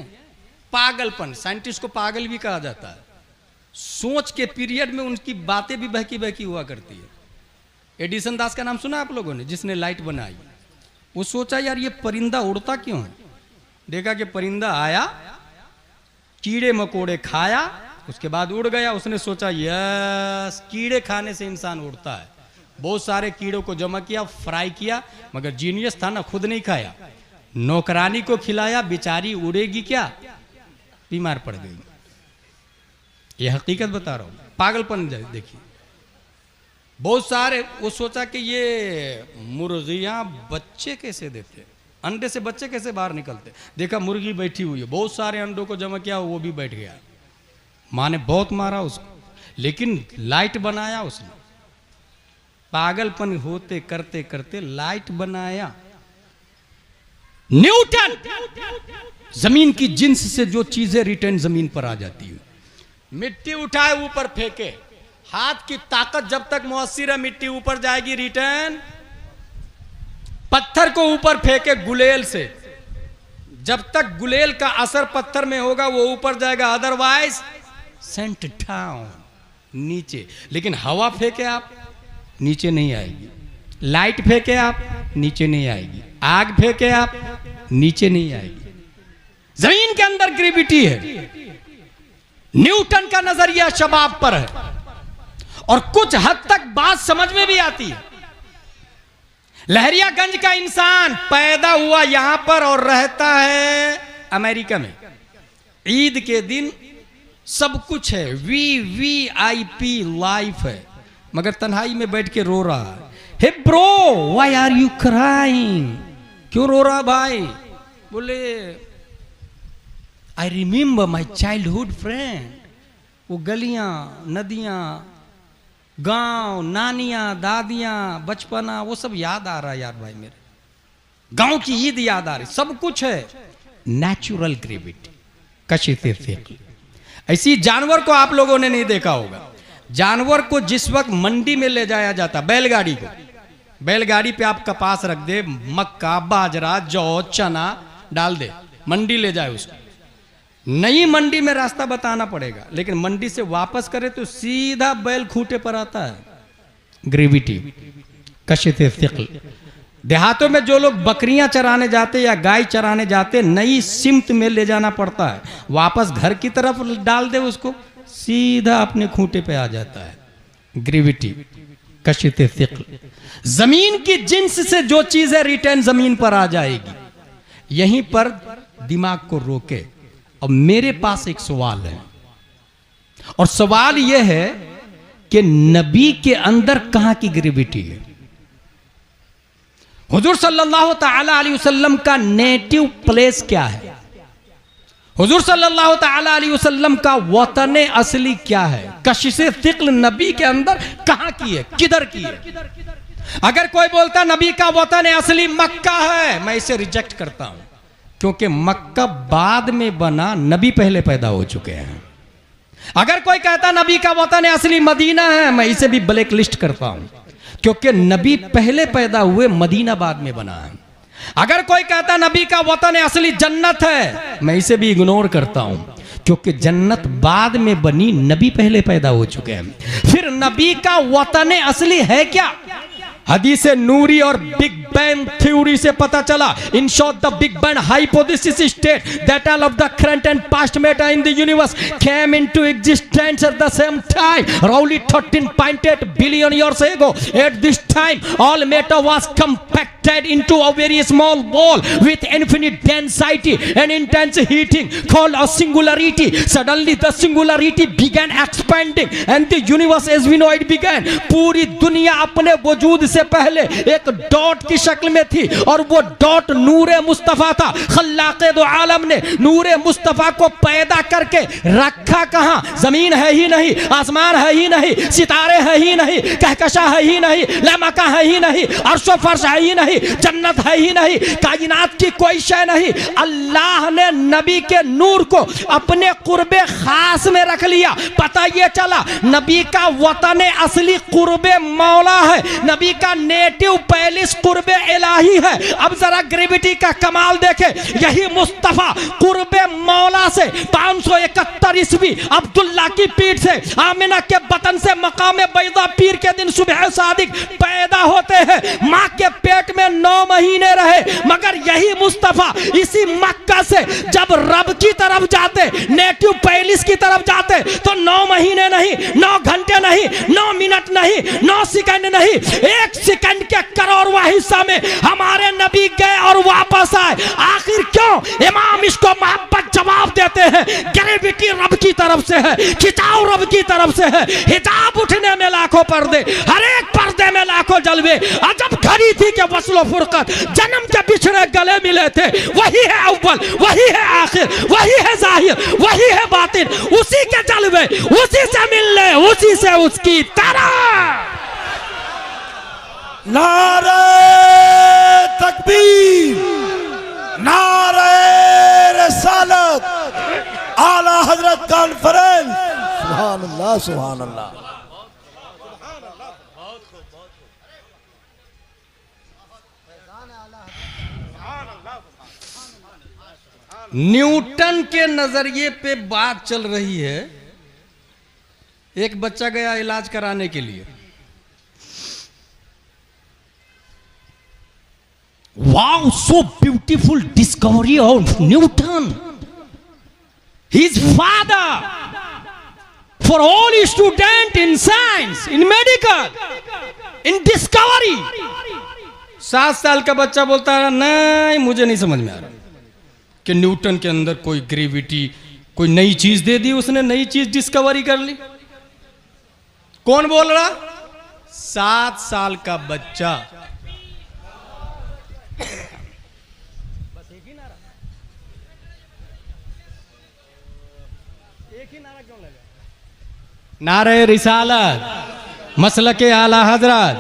पागलपन। साइंटिस्ट को पागल भी कहा जाता है। सोच के पीरियड में उनकी बातें भी बहकी बहकी हुआ करती है। एडिसन दास का नाम सुना आप लोगों ने, जिसने लाइट बनाई। वो सोचा यार ये परिंदा उड़ता क्यों है, देखा कि परिंदा आया, कीड़े मकोड़े खाया, उसके बाद उड़ गया। उसने सोचा यस, कीड़े खाने से इंसान उड़ता है। बहुत सारे कीड़ों को जमा किया, फ्राई किया, मगर जीनियस था ना, खुद नहीं खाया, नौकरानी को खिलाया, बेचारी उड़ेगी क्या, बीमार पड़ गई। ये हकीकत बता रहा हूं, पागलपन देखिए। बहुत सारे, वो सोचा कि ये मुर्गियां बच्चे कैसे देते, अंडे से बच्चे कैसे बाहर निकलते। देखा मुर्गी बैठी हुई है, बहुत सारे अंडों को जमा किया, वो भी बैठ गया। माँ ने बहुत मारा उसको, लेकिन लाइट बनाया उसने। पागलपन होते करते करते लाइट बनाया। न्यूटन, जमीन की जिन्स से जो चीजें रिटर्न जमीन पर आ जाती है। मिट्टी उठाए ऊपर फेंके, हाथ की ताकत जब तक मुअस्सिर है, मिट्टी ऊपर जाएगी रिटर्न। पत्थर को ऊपर फेंके गुलेल से, जब तक गुलेल का असर पत्थर में होगा वो ऊपर जाएगा, अदरवाइज सेंट डाउन, नीचे। लेकिन हवा फेंके आप, नीचे नहीं आएगी। लाइट फेंके आप, नीचे नहीं आएगी। आग फेंके आप, नीचे नहीं आएगी। जमीन के अंदर ग्रेविटी है। न्यूटन का नजरिया शबाब पर है, और कुछ हद तक बात समझ में भी आती है। लहरियागंज का इंसान पैदा हुआ यहां पर और रहता है अमेरिका में। ईद के दिन सब कुछ है, VIP लाइफ है, मगर तन्हाई में बैठ के रो रहा है। Hey bro, why are you crying? क्यों रो रहा भाई? बोले I remember my childhood friend. वो गलियां, नदियां, गांव, नानियां, दादियां, बचपना, वो सब याद आ रहा है यार भाई मेरे। गांव की ईद याद आ रही, सब कुछ है। नेचुरल ग्रेविटी कशिते। ऐसी जानवर को आप लोगों ने नहीं देखा होगा। जानवर को जिस वक्त मंडी में ले जाया जाता, बैलगाड़ी को, बैलगाड़ी पे आप कपास रख दे, मक्का, बाजरा, जौ, चना डाल दे, मंडी ले जाए उसको। नई मंडी में रास्ता बताना पड़ेगा, लेकिन मंडी से वापस करे तो सीधा बैल खूंटे पर आता है। ग्रेविटी कशिते थिक़ल। देहातों में जो लोग बकरियां चराने जाते या गाय चराने जाते, नई सिमत में ले जाना पड़ता है, वापस घर की तरफ डाल दे उसको, सीधा अपने खूंटे पे आ जाता है। ग्रेविटी कशिते थिक़ल। जमीन की जिन्स से जो चीजें रिटर्न जमीन पर आ जाएगी। यहीं पर दिमाग को रोके। अब मेरे पास एक सवाल है, और सवाल यह है कि नबी के अंदर कहां की ग्रेविटी है? हुजूर सल्लल्लाहु ताला अलैहि वसल्लम का नेटिव प्लेस क्या है? हुजूर सल्लल्लाहु ताला अलैहि वसल्लम का वतन असली क्या है? कशिशे थिक़ल नबी के अंदर कहां की है, किधर की है? अगर कोई बोलता नबी का वतन असली मक्का है, मैं इसे रिजेक्ट करता हूं, क्योंकि मक्का बाद में बना, नबी पहले पैदा हो चुके हैं। अगर कोई कहता नबी का वतन असली मदीना है, मैं इसे भी ब्लैक लिस्ट करता हूं, क्योंकि नबी पहले पैदा हुए, मदीना बाद में बना है। अगर कोई कहता नबी का वतन असली जन्नत है, मैं इसे भी इग्नोर करता हूं, क्योंकि जन्नत बाद में बनी, नबी पहले पैदा हो चुके हैं। फिर नबी का वतन असली है क्या? हदीस नूरी और बिग बैंग थ्योरी से पता चला, in short the big bang hypothesis state that all of the current and past matter in the universe came into existence at the same time roughly 13.8 billion years ago. At this time all matter was compacted into a very small ball with infinite density and intense heating called a singularity. Suddenly the singularity began expanding and the universe as we know it began. पूरी दुनिया अपने वजूद से पहले एक dot की शक्ल में थी, और वो डॉट नूरे मुस्तफा था। खल्लाक़े दो आलम ने नूरे मुस्तफा को पैदा करके रखा कहां? जमीन है ही नहीं, आसमान है ही नहीं, सितारे है ही नहीं, कहकशा है ही नहीं, लमका है ही नहीं, अर्शो फर्श है ही नहीं, जन्नत है ही नहीं, कायनात की कोई शय नहीं। अल्लाह ने नबी के नूर को अपने कुर्बे खास में रख लिया। पता ये चला नबी का वतन असली कुर्बे मौला है, नबी का नेटिव पैलेस कुर्बे इलाही है। अब जरा ग्रेविटी का कमाल देखे। यही मुस्तफा कुर्बे मौला से 571 ईस्वी अब्दुल्ला की पीठ से, आमिना के बतन से मकाम बैदा पीर के दिन सुबह सादिक पैदा होते हैं। मां के पेट में 9 महीने रहे, मगर यही मुस्तफा इसी मक्का से जब रब की तरफ जाते, नेटिव पैलेस की तरफ जाते, तो 9 महीने नहीं, 9 घंटे नहीं, 9 मिनट नहीं, 9 सेकंड नहीं, 1 सेकंड के करोड़वां हिस्सा में हमारे नबी गए और वापस आए। आखिर क्यों? इमाम इसको मोहब्बत जवाब देते हैं, ग्रेविटी रब की तरफ से है, खिंचाव रब की तरफ से है, हिजाब उठने में लाखों पर्दे, हर एक पर्दे में लाखों जलवे। अजब घड़ी थी कि वस्ल व फुरकत, जन्म के बिछड़े गले मिले थे। वही है अव्वल, वही है आखिर, वही है जाहिर, वही है बातिन, उसी के जलवे, उसी से मिलने, उसी से उसकी तरह। नारे तकबीर, नारे रिसालत, आला हजरत कॉन्फ्रेंस। सुभान अल्लाह, सुभान अल्लाह। न्यूटन के नजरिए पे बात चल रही है। एक बच्चा गया इलाज कराने के लिए, Wow, so beautiful discovery of Newton. His father for all student in science, in medical, in discovery. 7 साल का बच्चा बोलता है नहीं मुझे नहीं समझ में आ रहा कि न्यूटन के अंदर कोई ग्रेविटी, कोई नई चीज दे दी उसने, नई चीज डिस्कवरी कर ली। कौन बोल रहा? 7 साल का बच्चा। बस एक ही नारा, एक ही नारा क्यों लगा? नारे रिसालत, मसलके आला हजरत,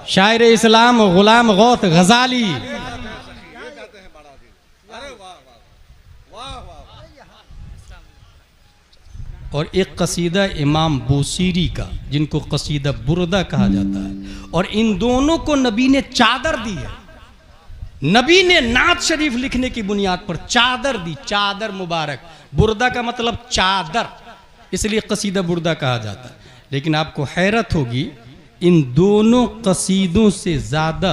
शायर इस्लाम गुलाम गौथ गजाली। और एक कसीदा इमाम बूसीरी का, जिनको कसीदा बुरदा कहा जाता है, और इन दोनों को नबी ने चादर दी है। नबी ने नात शरीफ लिखने की बुनियाद पर चादर दी, चादर मुबारक। बुरदा का मतलब चादर, इसलिए कसीदा बुरदा कहा जाता है। लेकिन आपको हैरत होगी, इन दोनों कसीदों से ज्यादा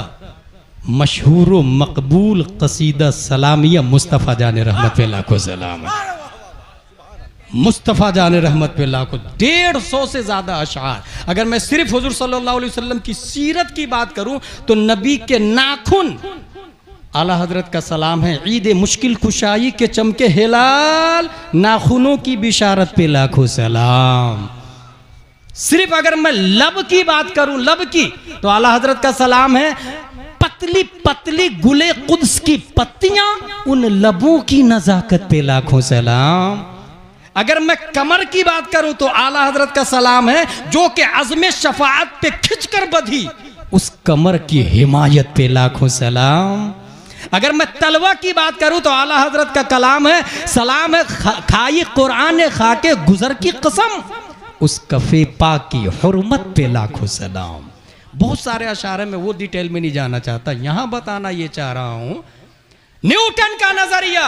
मशहूर व मकबूल कसीदा सलामिया मुस्तफ़ा जाने रहमत पे लाखों सलाम है। मुस्तफ़ा जाने रहमत पे लाखों, 150 से ज्यादा अशार। अगर मैं सिर्फ हुजूर सल्लल्लाहु अलैहि वसल्लम की सीरत की बात करूं तो नबी के नाखून आला हजरत का सलाम है। ईद मुश्किल कुशाई के चमके हिलाल, नाखूनों की बिशारत पे लाखों सलाम। सिर्फ अगर मैं लब की बात करूं, लब की, तो आला हजरत का सलाम है। पतली पतली गुले कुद्स की पत्तियां, उन लबों की नजाकत पे लाखों सलाम। अगर मैं कमर की बात करूं तो आला हजरत का सलाम है, जो कि अज़्म शफाअत पे खिंचकर बधी, उस कमर की हिमायत पे लाखों सलाम। अगर मैं तलवा की बात करूं तो आला हजरत का कलाम है, सलाम है खाई कुरान खाके गुजर की कसम, उस कफे पाक की हुर्मत पे लाखों सलाम। बहुत सारे अशारे में, वो डिटेल में नहीं जाना चाहता, यहां बताना ये चाह रहा हूं। न्यूटन का नजरिया,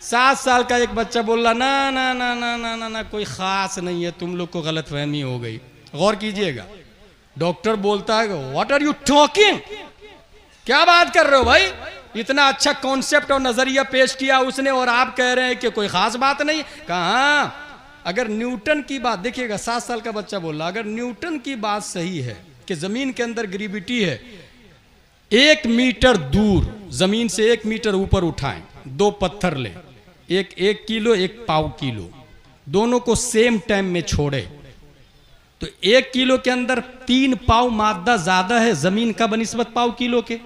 7 साल का एक बच्चा बोल रहा ना ना ना ना ना ना ना कोई खास नहीं है, तुम लोग को गलतफहमी हो गई। गौर कीजिएगा, डॉक्टर बोलता है व्हाट आर यू टॉकिंग, क्या बात कर रहे हो भाई, इतना अच्छा कॉन्सेप्ट और नजरिया पेश किया उसने और आप कह रहे हैं कि कोई खास बात नहीं। कहा अगर न्यूटन की बात, देखिएगा 7 साल का बच्चा बोल रहा, अगर न्यूटन की बात सही है कि जमीन के अंदर ग्रेविटी है, 1 मीटर दूर जमीन से 1 मीटर ऊपर उठाएं, 2 पत्थर ले, एक 1 किलो एक पाव किलो, दोनों को सेम टाइम में छोड़े तो 1 किलो के अंदर 3 पाव मादा ज्यादा है जमीन का बनिस्बत पाव किलो के,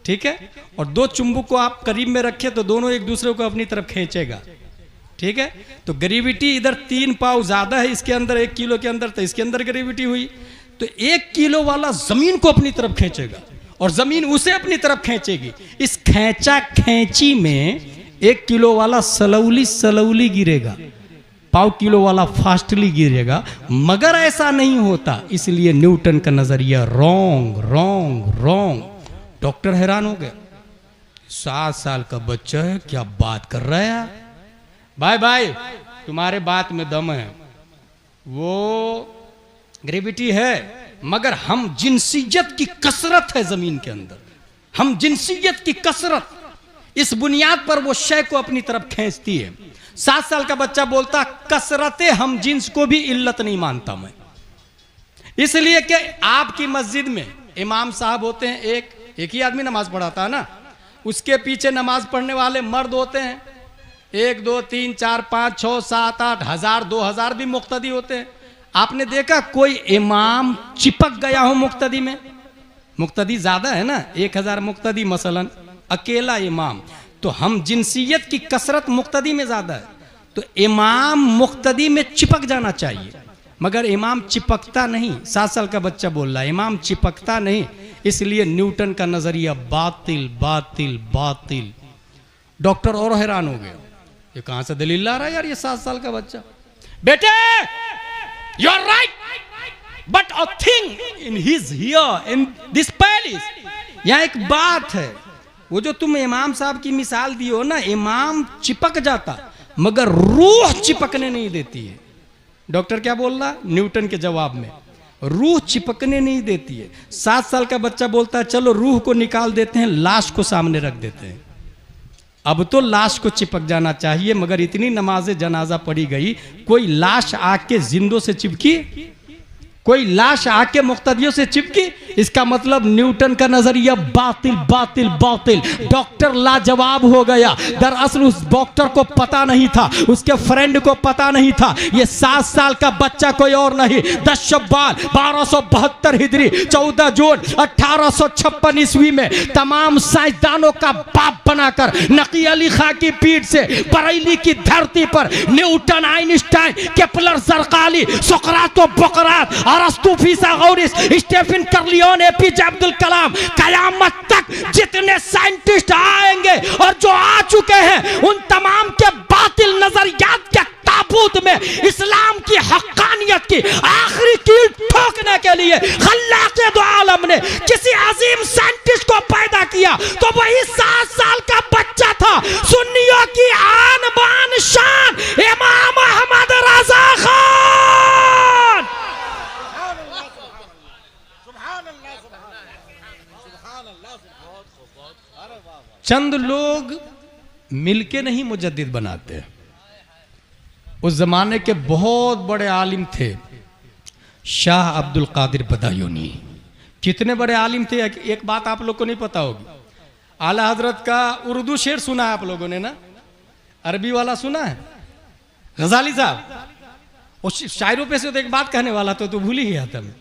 ठीक है। और 2 चुंबक को आप करीब में रखे तो दोनों एक दूसरे को अपनी तरफ खींचेगा, ठीक है। तो ग्रेविटी इधर 3 पाव ज्यादा है इसके अंदर 1 किलो के अंदर, तो इसके अंदर ग्रेविटी हुई तो 1 किलो वाला जमीन को अपनी तरफ खींचेगा और जमीन उसे अपनी तरफ खींचेगी। इस खींचा खींची में 1 किलो वाला सलौली सलौली गिरेगा, पाव किलो वाला फास्टली गिरेगा, मगर ऐसा नहीं होता। इसलिए न्यूटन का नजरिया रॉन्ग रॉन्ग रॉन्ग। डॉक्टर हैरान हो गया, 7 साल का बच्चा है, क्या बात कर रहा है भाई, भाई तुम्हारे बात में दम है, वो ग्रेविटी है, मगर हम जिनसियत की कसरत है जमीन के अंदर, हम जिनसियत की कसरत, इस बुनियाद पर वो शय को अपनी तरफ खींचती है। 7 साल का बच्चा बोलता कसरते हम जिन्स को भी इल्लत नहीं मानता मैं, इसलिए कि आपकी मस्जिद में इमाम साहब होते हैं, एक ही आदमी नमाज पढ़ाता है ना, उसके पीछे नमाज पढ़ने वाले मर्द होते हैं 1 2 3 4 5 6 7 8 1000 2000 भी मुक्तदी होते हैं। आपने देखा कोई इमाम चिपक गया हो मुक्तदी में? मुक्तदी ज्यादा है ना, 1000 मुक्तदी मसलन, अकेला इमाम, तो हम जिनसियत की कसरत मुक्तदी में ज्यादा है, तो इमाम मुक्तदी में चिपक जाना चाहिए, मगर इमाम चिपकता नहीं। 7 साल का बच्चा बोल रहा है इमाम चिपकता नहीं, इसलिए न्यूटन का नजरिया बातिल बातिल बातिल। डॉक्टर और हैरान हो गया, ये कहां से दलील ला रहा है यार ये 7 साल का बच्चा। बेटे you are right, but a thing in his here in this palace, यहां एक बात है, वो जो तुम इमाम साहब की मिसाल दी हो ना, इमाम चिपक जाता मगर रूह चिपकने नहीं देती है। डॉक्टर क्या बोल रहा न्यूटन के जवाब में, रूह चिपकने नहीं देती है। 7 साल का बच्चा बोलता है चलो रूह को निकाल देते हैं, लाश को सामने रख देते हैं, अब तो लाश को चिपक जाना चाहिए, मगर इतनी नमाज जनाजा पढ़ी गई, कोई लाश आके जिंदों से चिपकी, कोई लाश आके मुक्तदियों से चिपकी। इसका मतलब न्यूटन का नजरिया बातिल बातिल बातिल। डॉक्टर लाजवाब हो गया। दरअसल उस डॉक्टर को पता नहीं था, उसके फ्रेंड को पता नहीं था, ये 7 साल का बच्चा कोई और नहीं, 10 शव्वाल 1272 हिजरी 14 जून 1856 ईस्वी में तमाम साइंसदानों का बाप बनाकर नकी अली खां की पीठ से बरेली की धरती पर न्यूटन, आइंस्टाइन, केपलर, जरकाली, सोक्रातो, बोकरात, अरस्तु, फिसागोरस, स्टीफन कर्लियोन, एपीजे अब्दुल कलाम, कयामत तक जितने साइंटिस्ट आएंगे और जो आ चुके हैं, उन तमाम के बातिल नजरियात के ताबूत में इस्लाम की हक्कानियत की आखिरी कील ठोकने के लिए खल्लाक़े दो आलम ने किसी अजीम साइंटिस्ट को पैदा किया, तो वही 7 साल का बच्चा था। सुन्नियों की आन बान शान इमाम अहमद रजा खान। चंद लोग मिलके नहीं मुजद्दिद बनाते। उस जमाने के बहुत बड़े आलिम थे शाह अब्दुल कादिर बदायूनी। कितने बड़े आलिम थे, एक बात आप लोग को नहीं पता होगी। आला हजरत का उर्दू शेर सुना है आप लोगों ने ना, अरबी वाला सुना है? गजाली साहब उस शायरों पे से तो एक बात कहने वाला तो भूल ही गया था मैं,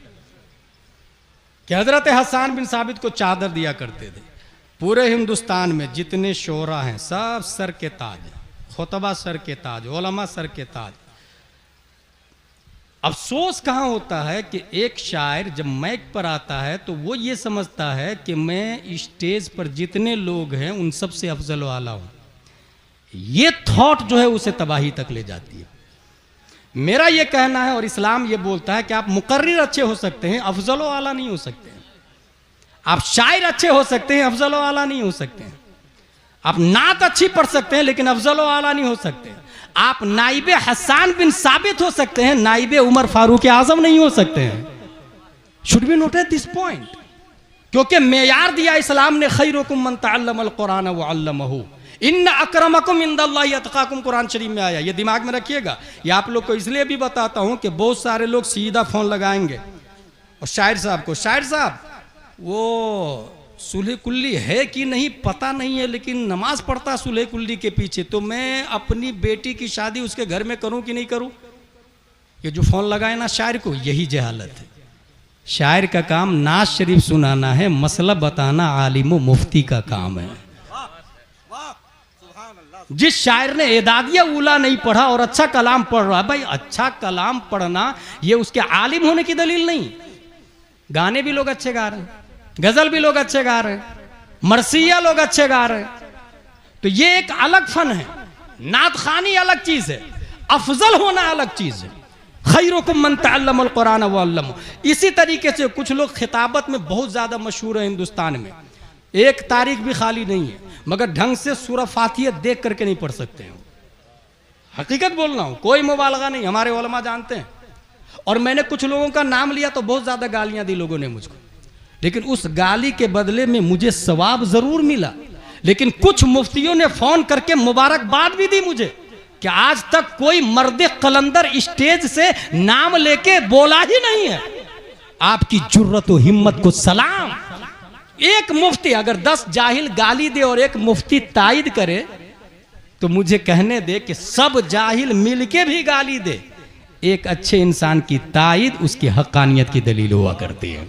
कि हजरत हसन बिन साबित को चादर दिया करते थे। पूरे हिंदुस्तान में जितने शोरा हैं सब सर के ताज, खुतबा सर के ताज, उलमा सर के ताज। अफसोस कहाँ होता है कि एक शायर जब माइक पर आता है तो वो ये समझता है कि मैं स्टेज पर जितने लोग हैं उन सब से अफजल वाला हूँ। ये थॉट जो है उसे तबाही तक ले जाती है। मेरा ये कहना है और इस्लाम ये बोलता है कि आप मुकर्रिर अच्छे हो सकते हैं, अफजल वाला नहीं हो सकते हैं। आप शायर अच्छे हो सकते हैं, अफजल वाला नहीं हो सकते हैं। आप नात अच्छी पढ़ सकते हैं लेकिन अफजल वाला नहीं हो सकते। आप नाइबे हसन बिन साबित हो सकते हैं, नाइबे उमर फारूक आजम नहीं हो सकते हैं। Should be noted this point, क्योंकि मेयार दिया इस्लाम ने, खैरुकुम मन तअल्लमल कुरान व अल्लमहु इन्ना अक्रमकुम इंदल्लाहि अतकाकुम, कुरान शरीफ में आया। ये दिमाग में रखिएगा। ये आप लोग को इसलिए भी बताता हूं कि बहुत सारे लोग सीधा फोन लगाएंगे और शायर साहब को, शायर साहब वो सुलह कुल्ली है कि नहीं पता नहीं है, लेकिन नमाज पढ़ता सुलह कुल्ली के पीछे, तो मैं अपनी बेटी की शादी उसके घर में करूं कि नहीं करूं? ये जो फोन लगाए ना शायर को, यही जहालत है। शायर का काम नाज शरीफ सुनाना है, मसला बताना आलिम व मुफ्ती का काम है। जिस शायर ने एदादिया उला नहीं पढ़ा और अच्छा कलाम पढ़ रहा है, भाई अच्छा कलाम पढ़ना ये उसके आलिम होने की दलील नहीं। गाने भी लोग अच्छे गा रहे हैं, गजल भी लोग अच्छे गा रहे हैं, मरसिया लोग अच्छे गा रहे हैं, तो ये एक अलग फन है। नात खानी अलग चीज है, अफजल होना अलग चीज है। खैरुकुम मन तअल्लमल कुरान व अल्लमहु। इसी तरीके से कुछ लोग खिताबत में बहुत ज्यादा मशहूर है हिंदुस्तान में, एक तारीख भी खाली नहीं है, मगर ढंग से सूरह फातिहा देख करके नहीं पढ़ सकते हैं। हकीकत बोल रहा हूं, कोई मुबालगा नहीं, हमारे उलमा जानते हैं। और मैंने कुछ लोगों का नाम लिया तो बहुत ज्यादा गालियां दी लोगों ने मुझको, लेकिन उस गाली के बदले में मुझे सवाब जरूर मिला। लेकिन कुछ मुफ्तियों ने फोन करके मुबारकबाद भी दी मुझे कि आज तक कोई मर्द कलंदर स्टेज से नाम लेके बोला ही नहीं है। आपकी जुर्रत और हिम्मत को सलाम। एक मुफ्ती अगर 10 जाहिल गाली दे और एक मुफ्ती तायद करे तो मुझे कहने दे कि सब जाहिल मिलके भी गाली दे, एक अच्छे इंसान की तायद उसकी हक्कानियत की दलील हुआ करती है।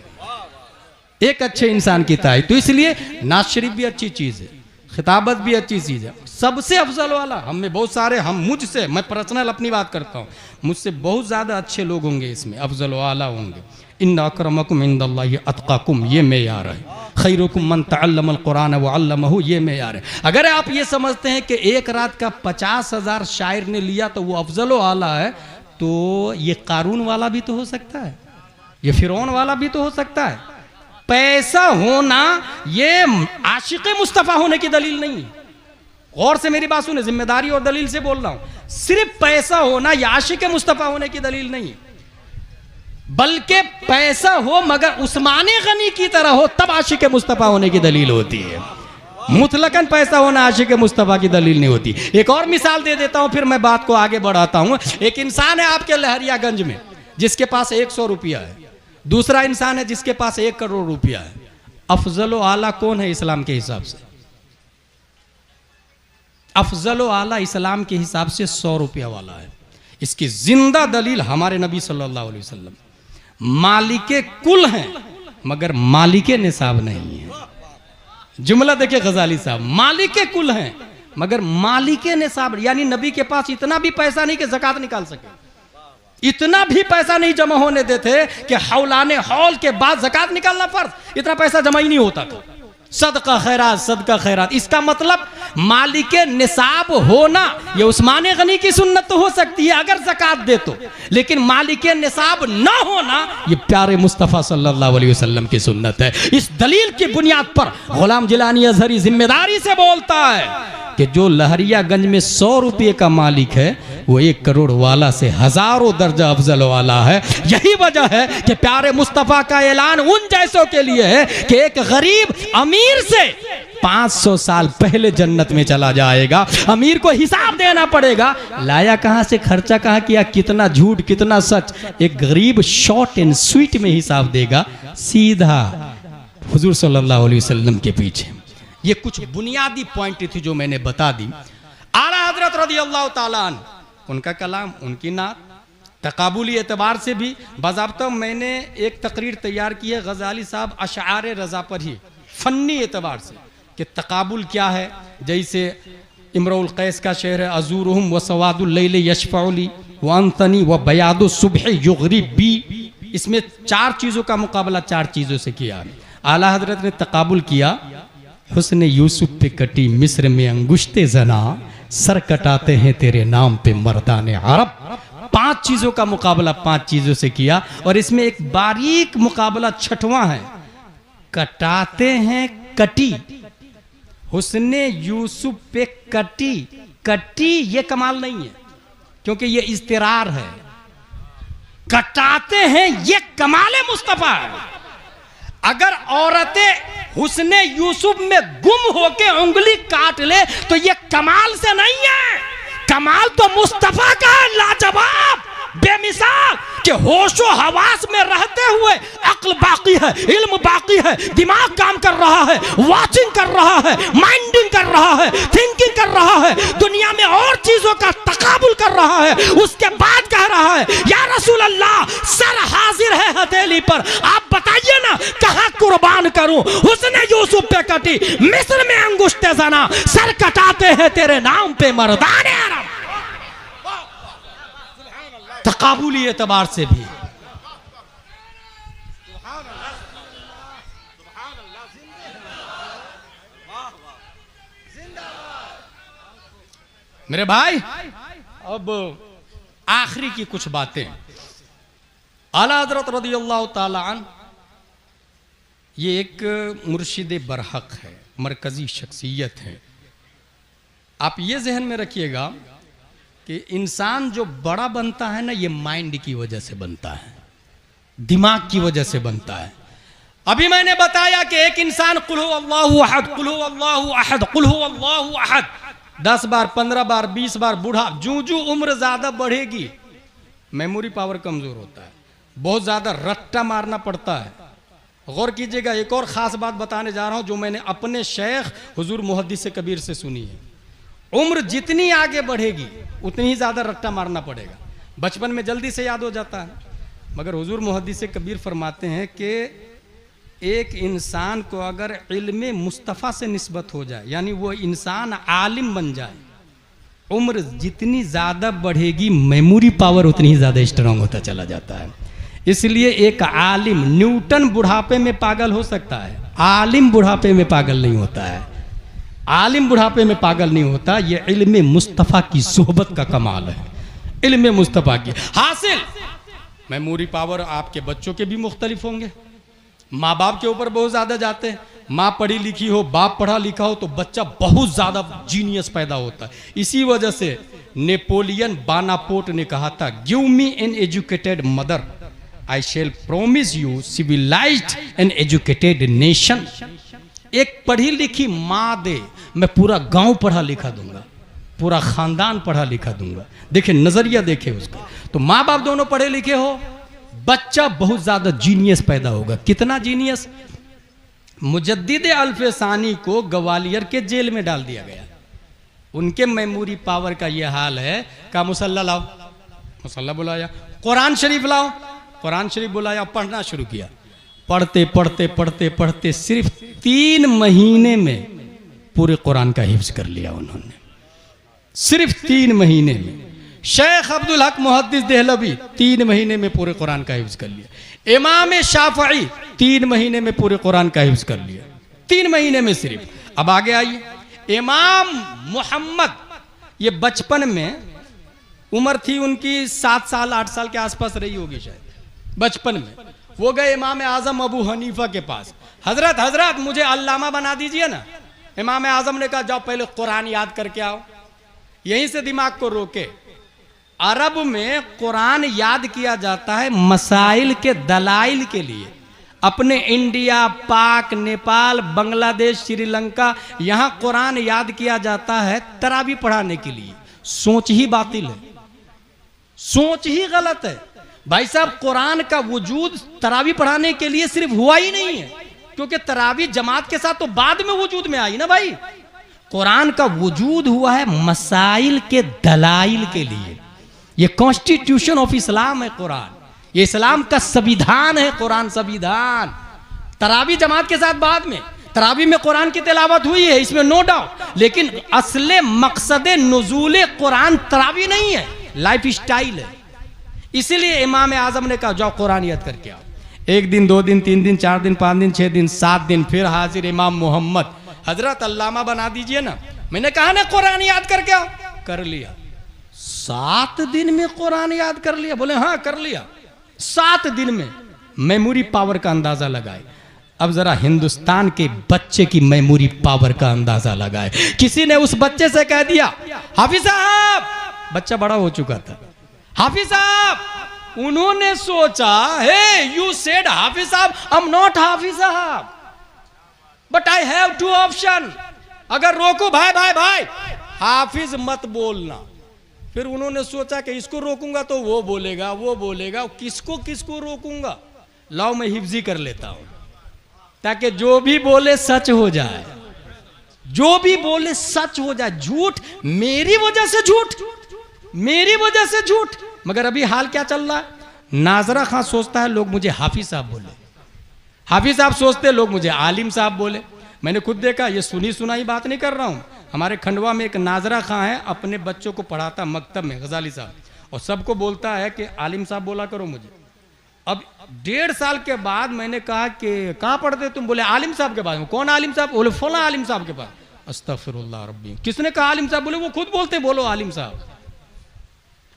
एक अच्छे इंसान की तायद। तो इसलिए नाज शरीफ भी अच्छी चीज है, खिताबत भी अच्छी चीज है। सबसे अफजल वाला हम में बहुत सारे, हम मुझसे, मैं पर्सनल अपनी बात करता हूँ, मुझसे बहुत ज्यादा अच्छे लोग होंगे इसमें, अफजल वाला होंगे। इन्ना अक्रमकुम इंदल्लाहि अतकाकुम, ये मेयार है। खैरुकुम मन तअल्लमल कुरान व अल्लमहु, ये मेयार है। अगर आप ये समझते हैं कि एक रात का 50,000 शायर ने लिया तो वो अफजल वाला है, तो ये कारून वाला भी तो हो सकता है, ये फिरौन वाला भी तो हो सकता है। पैसा होना ये आशिक़े मुस्तफ़ा होने की दलील नहीं। गौर से मेरी बात सुने, जिम्मेदारी और दलील से बोल रहा हूं। सिर्फ पैसा होना ये आशिक़े मुस्तफ़ा होने की दलील नहीं, बल्कि पैसा हो मगर उस्माने गनी की तरह हो तब आशिक़े मुस्तफ़ा होने की दलील होती है। मुतलकन पैसा होना आशिक मुस्तफ़ा की दलील नहीं होती। एक और मिसाल दे देता हूं, फिर मैं बात को आगे बढ़ाता हूं। एक इंसान है आपके लहरियागंज में जिसके पास 100 रुपया है, दूसरा इंसान है जिसके पास 1 करोड़ रुपया है। अफजल व आला कौन है इस्लाम के हिसाब से? अफजल व आला इस्लाम के हिसाब से 100 रुपया वाला है। इसकी जिंदा दलील हमारे नबी सल्लल्लाहु अलैहि वसल्लम मालिके कुल हैं मगर मालिके निसाब नहीं है। जुमला देखिए गजाली साहब, मालिके कुल हैं मगर मालिके निसाब, यानी नबी के पास इतना भी पैसा नहीं कि ज़कात निकाल सके, इतना भी पैसा नहीं जमा होने देते कि हौलाने हौल के बाद ज़कात निकालना फर्ज, इतना पैसा जमा ही नहीं होता था। सदका खैरात, सदका खैरात, इसका मतलब मालिके निसाब होना ये उस्मान गनी की सुन्नत तो हो सकती है अगर ज़कात दे तो, लेकिन मालिके निसाब ना होना ये प्यारे मुस्तफ़ा सल्लल्लाहु अलैहि वसल्लम की सुन्नत है। इस दलील की बुनियाद पर गुलाम जिलानी अज़हरी जिम्मेदारी से बोलता है कि जो लहरियागंज में 100 रुपये का मालिक है वो 1 करोड़ वाला से हजारों दर्जा अफजल वाला है। यही वजह है कि प्यारे मुस्तफ़ा का ऐलान उन जैसों के लिए है कि एक गरीब अमीर से 500 साल पहले जन्नत में चला जाएगा। अमीर को हिसाब देना पड़ेगा, लाया कहां से, खर्चा कहां किया, कितना झूठ कितना सच। एक गरीब शॉर्ट एंड स्वीट में हिसाब देगा, सीधा हुजूर सल्लल्लाहु अलैहि वसल्लम के पीछे। ये कुछ बुनियादी पॉइंट थी जो मैंने बता दी। आला हजरत रज़ियल्लाहु ताला अन्हु, उनका कलाम, उनकी नात, तकाबुली एतबार से भी बाज़ाब्ता मैंने एक तकरीर तैयार की है गजाली साहब अशआर रज़ा पर ही, फ़न्नी एतबार से कि तकाबुल क्या है। जैसे इमरुल कैस का शेर है, अज़ूरुहुम व सवादुल लैल यशफ़उली व अंतनी व बयादु सुबह युग़री बी। इसमें 4 चीज़ों का मुकाबला 4 चीज़ों से किया। आला हजरत ने तकाबुल किया, हुस्न यूसुफ पे कटी मिस्र में अंगुश्ते जना, सर कटाते हैं तेरे नाम पे मर्दाने अरब। 5 चीज़ों का मुकाबला 5 चीज़ों से किया। और इसमें एक बारीक मुकाबला 6वां है, कटाते हैं कटी, हुस्ने यूसुफ पे कटी। कटी ये कमाल नहीं है क्योंकि ये इस्तिरार है, कटाते हैं ये कमाल मुस्तफ़ा है। अगर औरतें हुस्ने यूसुफ में गुम होके उंगली काट ले तो ये कमाल से नहीं है, कमाल तो मुस्तफ़ा का है, लाजवाब बेमिसाल, कि होशो हवास में रहते हुए अक्ल बाकी है, इल्म बाकी है, दिमाग काम कर रहा है, वाचिंग कर रहा है, माइंडिंग कर रहा है, थिंकिंग कर रहा है, दुनिया में और चीजों का तकाबुल कर रहा है। उसके बाद कह रहा है, या रसूल अल्लाह सर हाजिर है हथेली पर, आप बताइए ना कहां कुर्बान करूं। हुस्ने यूसुफ पे कटी मिस्र में अंगुश्ते जना, सर कटाते हैं तेरे नाम पे मर्दाने अरब। तकाबुली एतबार से भी मेरे भाई। अब आखिरी की कुछ बातें। आला हज़रत रज़ियल्लाहु ताला अन्हु ये एक मुर्शिद बरहक है, मरकजी शख्सियत है। आप ये जहन में रखिएगा कि इंसान जो बड़ा बनता है ना, ये माइंड की वजह से बनता है, दिमाग की वजह से बनता है। अभी मैंने बताया कि एक इंसान कुल हु अल्लाहु अहद, कुल हु अल्लाहु अहद, कुल हु अल्लाहु अहद 10 बार 15 बार 20 बार, बूढ़ा जूं जूं उम्र ज्यादा बढ़ेगी मेमोरी पावर कमजोर होता है, बहुत ज्यादा रट्टा मारना पड़ता है। गौर कीजिएगा, एक और खास बात बताने जा रहा हूं जो मैंने अपने शेख हुजूर मुहद्दिस कबीर से सुनी है। उम्र जितनी आगे बढ़ेगी उतनी ही ज़्यादा रट्टा मारना पड़ेगा। बचपन में जल्दी से याद हो जाता है, मगर हुजूर मुहद्दिस कबीर फरमाते हैं कि एक इंसान को अगर इल्म मुस्तफ़ा से निस्बत हो जाए, यानी वो इंसान आलिम बन जाए, उम्र जितनी ज़्यादा बढ़ेगी मेमोरी पावर उतनी ही ज़्यादा स्ट्रांग होता चला जाता है। इसलिए एक आलिम, न्यूटन बुढ़ापे में पागल हो सकता है, आलिम बुढ़ापे में पागल नहीं होता है। आलिम बुढ़ापे में पागल नहीं होता, ये इल्म मुस्तफ़ा की सोहबत का कमाल है, इल्म मुस्तफ़ा की हासिल। मेमोरी पावर आपके बच्चों के भी मुख्तलिफ होंगे, माँ बाप के ऊपर बहुत ज़्यादा जाते हैं। माँ पढ़ी लिखी हो, बाप पढ़ा लिखा हो तो बच्चा बहुत ज़्यादा जीनियस पैदा होता है। इसी वजह से नेपोलियन बानापोर्ट ने कहा था, give me an educated mother, I shall promise you civilised and educated nation. एक पढ़ी लिखी माँ दे, मैं पूरा गांव पढ़ा लिखा दूंगा, पूरा खानदान पढ़ा लिखा दूंगा। देखे नजरिया, देखे उसका। तो माँ बाप दोनों पढ़े लिखे हो, बच्चा बहुत ज्यादा जीनियस पैदा होगा। कितना जीनियस? मुजद्दिद अल्फसानी को ग्वालियर के जेल में डाल दिया गया। उनके मेमोरी पावर का यह हाल है। का मुसल्ला लाओ, मुसल्ला बुलाया, कुरान शरीफ लाओ, कुरान शरीफ बुलाया, पढ़ना शुरू किया। पढ़ते पढ़ते पढ़ते पढ़ते सिर्फ 3 महीने में पूरे कुरान का हिफ्ज कर लिया उन्होंने, सिर्फ 3 महीने में। शेख अब्दुल हक मुहद्दिस देहलवी 3 महीने में पूरे कुरान का हिफ्ज कर लिया। इमाम शाफई 3 महीने में पूरे कुरान का हिफ्ज कर लिया, 3 महीने में सिर्फ। अब आगे आइए, इमाम मोहम्मद, ये बचपन में उम्र थी उनकी 7 साल 8 साल के आसपास रही होगी शायद, बचपन में वो गए इमाम आजम अबू हनीफा के पास। हजरत मुझे अल्लामा बना दीजिए ना। इमाम आजम ने कहा जाओ पहले कुरान याद करके आओ। यहीं से दिमाग को रोके। अरब में कुरान याद किया जाता है मसाइल के दलाइल के लिए। अपने इंडिया, पाक, नेपाल, बांग्लादेश, श्रीलंका, यहां कुरान याद किया जाता है तरावी पढ़ाने के लिए। सोच ही बातिल है, सोच ही गलत है भाई साहब। कुरान का वजूद तरावी पढ़ाने के लिए सिर्फ हुआ ही नहीं है, क्योंकि तरावी जमात के साथ तो बाद में वजूद में आई ना भाई। कुरान का वजूद हुआ है मसाइल के दलाइल के लिए। ये कॉन्स्टिट्यूशन ऑफ इस्लाम है कुरान, ये इस्लाम का संविधान है कुरान, संविधान। तरावी जमात के साथ बाद में, तरावी में कुरान की तिलावत हुई है, इसमें नो डाउट, लेकिन असले मकसद नुज़ूल कुरान तरावी नहीं है, लाइफ स्टाइल है। इसीलिए इमाम आजम ने कहा जाओ कुरान याद करके आओ। 1 दिन 2 दिन 3 दिन 4 दिन 5 दिन 6 दिन 7 दिन फिर हाजिर इमाम मोहम्मद। हजरत अल्लामा बना दीजिए ना। मैंने कहा ना कुरान याद करके आओ, कर लिया। 7 दिन में कुरान याद कर लिया? बोले हाँ कर लिया। 7 दिन में मेमोरी पावर का अंदाजा लगाए। अब जरा हिंदुस्तान के बच्चे की मेमोरी पावर का अंदाजा लगाए। किसी ने उस बच्चे से कह दिया हाफिज साहब, बच्चा बड़ा हो चुका था, हाफिज साहब। उन्होंने सोचा हे यू सेड हाफिज साहब, आई एम नॉट हाफिज साहब, बट आई हैव 2 ऑप्शन। अगर रोको भाई भाई भाई हाफिज मत बोलना। फिर उन्होंने सोचा कि इसको रोकूंगा तो वो बोलेगा, वो बोलेगा, किसको किसको रोकूंगा। लाओ मैं हिफ्जी कर लेता हूं, ताकि जो भी बोले सच हो जाए, जो भी बोले सच हो जाए। झूठ मेरी वजह से झूठ, मेरी वजह से झूठ। मगर अभी हाल क्या चल रहा है? नाजरा खां सोचता है लोग मुझे हाफिज साहब बोले, हाफिज साहब सोचते लोग मुझे आलिम साहब बोले। मैंने खुद देखा, ये सुनी सुनाई बात नहीं कर रहा हूं। हमारे खंडवा में एक नाजरा खां है, अपने बच्चों को पढ़ाता मकतब में, गजाली साहब, और सबको बोलता है कि आलिम साहब बोला करो मुझे। अब 1.5 साल के बाद मैंने कहा कि कहाँ पढ़ते तुम? बोले आलिम साहब के पास। कौन आलिम साहब? बोले फला आलिम साहब के पास। अस्तगफिरुल्लाह रब्बी, किसने कहा आलिम साहब? बोले वो खुद बोलते, बोलो आलिम साहब।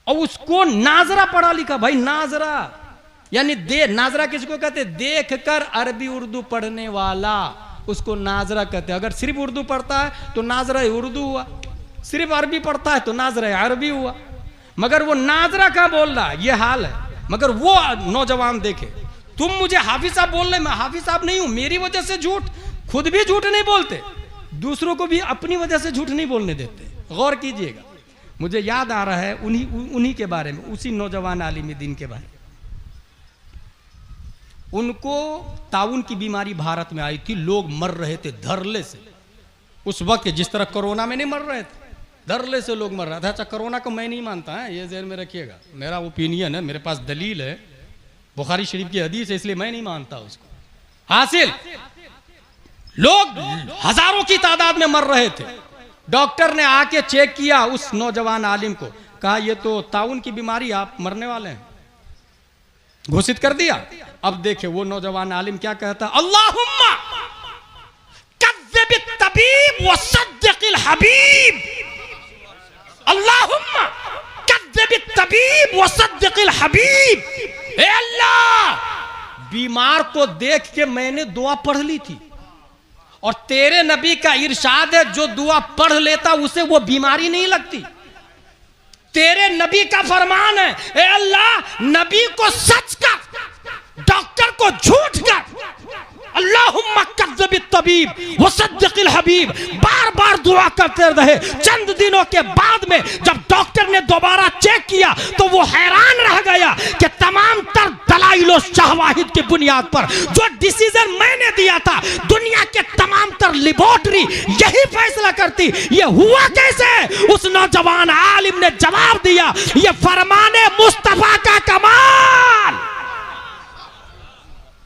और उसको नाजरा पढ़ा लिखा भाई, नाजरा यानी नाजरा किसको कहते? देख कर अरबी उर्दू पढ़ने वाला, उसको नाजरा कहते हैं। अगर सिर्फ उर्दू पढ़ता है तो नाजरा उर्दू हुआ, सिर्फ अरबी पढ़ता है तो नाजरा अरबी हुआ। मगर वो नाजरा क्या बोल रहा है, ये हाल है। मगर वो नौजवान देखे, तुम मुझे हाफिज साहब बोल रहे, मैं हाफिज साहब नहीं हूं, मेरी वजह से झूठ। खुद भी झूठ नहीं बोलते, दूसरों को भी अपनी वजह से झूठ नहीं बोलने देते। गौर कीजिएगा। मुझे याद आ रहा है उन्हीं के बारे में, उसी नौजवान आलिम दीन के बारे में। उनको ताउन की बीमारी भारत में आई थी, लोग मर रहे थे धरले से। उस वक्त जिस तरह कोरोना में नहीं मर रहे थे, धरले से लोग मर रहे थे। अच्छा, कोरोना को मैं नहीं मानता है, ये ज़हन में रखिएगा, मेरा ओपिनियन है, मेरे पास दलील है, बुखारी शरीफ की हदीस है, इसलिए मैं नहीं मानता उसको। हासिल लोग हजारों की तादाद में मर रहे थे। डॉक्टर ने आके चेक किया उस नौजवान आलिम को, कहा ये तो ताउन की बीमारी, आप मरने वाले हैं, घोषित कर दिया। अब देखे वो नौजवान आलिम क्या कहता, अल्लाहुम्मा कज़्ज़िब तबीब व सद्दिक़िल हबीब, अल्लाहुम्मा कज़्ज़िब तबीब व सद्दिक़िल हबीब। ए अल्लाह, बीमार को देख के मैंने दुआ पढ़ ली थी, और तेरे नबी का इरशाद है जो दुआ पढ़ लेता उसे वो बीमारी नहीं लगती। तेरे नबी का फरमान है, ए अल्लाह, नबी को सच कर, डॉक्टर को झूठ कर। अल्लाहुम्मा कज़्ज़बित तबीब वसद्दिक़िल हबीब, बार बार दुआ करते रहे। चंद दिनों के बाद में जब डॉक्टर ने दोबारा चेक किया तो वो हैरान रह गया कि तमाम तर दलाइल और शावाहिद की बुनियाद पर जो डिसीजन मैंने दिया था, दुनिया के तमाम तर लेबोरेटरी यही फैसला करती, ये हुआ कैसे? उस नौजवान आलिम ने जवाब दिया, ये फरमाने मुस्तफा का कमाल,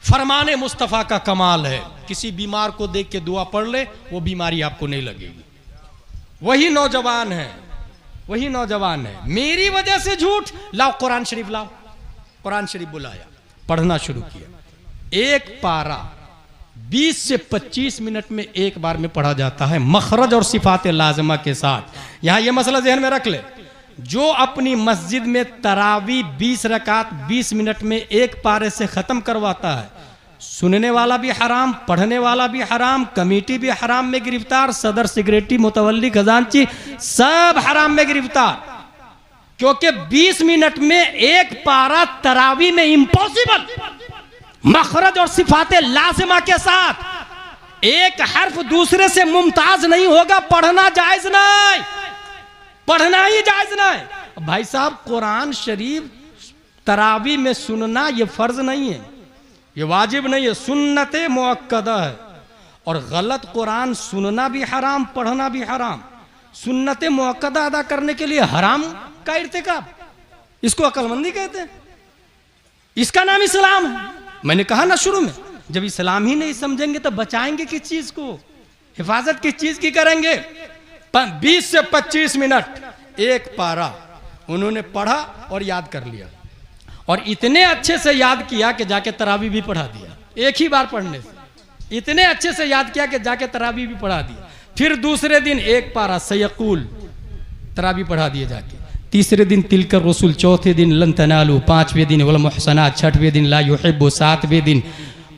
फरमाने मुस्तफा का कमाल है। किसी बीमार को देख के दुआ पढ़ ले, वो बीमारी आपको नहीं लगेगी। वही नौजवान है, वही नौजवान है। मेरी वजह से झूठ, लाओ कुरान शरीफ लाओ। कुरान शरीफ बुलाया, पढ़ना शुरू किया। एक पारा 20 से 25 मिनट में एक बार में पढ़ा जाता है, मखरज और सिफात लाजमा के साथ। यहां यह मसला ज़हन में रख ले, जो अपनी मस्जिद में तरावी 20 रकात 20 मिनट में एक पारे से खत्म करवाता है, सुनने वाला भी हराम, पढ़ने वाला भी हराम, कमेटी भी हराम में गिरफ्तार, सदर सेक्रेटरी मुतवल्ली खजांची सब हराम में गिरफ्तार। क्योंकि 20 मिनट में एक पारा तरावी में इम्पॉसिबल, मखरज और सिफाते लाजिमा के साथ। एक हर्फ दूसरे से मुमताज नहीं होगा, पढ़ना जायज नहीं, पढ़ना ही जायज नहीं। भाई साहब, कुरान शरीफ तरावी में सुनना यह फर्ज नहीं है, ये वाजिब नहीं है, सुन्नत मुअक्कदा है। और गलत कुरान सुनना भी हराम, पढ़ना भी हराम। सुन्नत मुअक्कदा अदा करने के लिए हराम का इर्तिकाब, इसको अक्लमंदी कहते हैं, इसका नाम इस्लाम है। मैंने कहा ना शुरू में, जब इस्लाम ही नहीं समझेंगे तो बचाएंगे किस चीज को, हिफाजत किस चीज की करेंगे? 20 से 25 मिनट एक पारा उन्होंने पढ़ा और याद कर लिया, और इतने अच्छे से याद किया कि जाके तरावी भी पढ़ा दिया। एक ही बार पढ़ने से इतने अच्छे से याद किया कि जाके तरावी भी पढ़ा दिया। फिर दूसरे दिन एक पारा सयकूल तरावी पढ़ा दिए जाके। तीसरे दिन तिलकर रसूल, चौथे दिन लन तनालू, पांचवें दिन वल मुहसनात, छठवें दिन ला युहिब्बु, सातवें दिन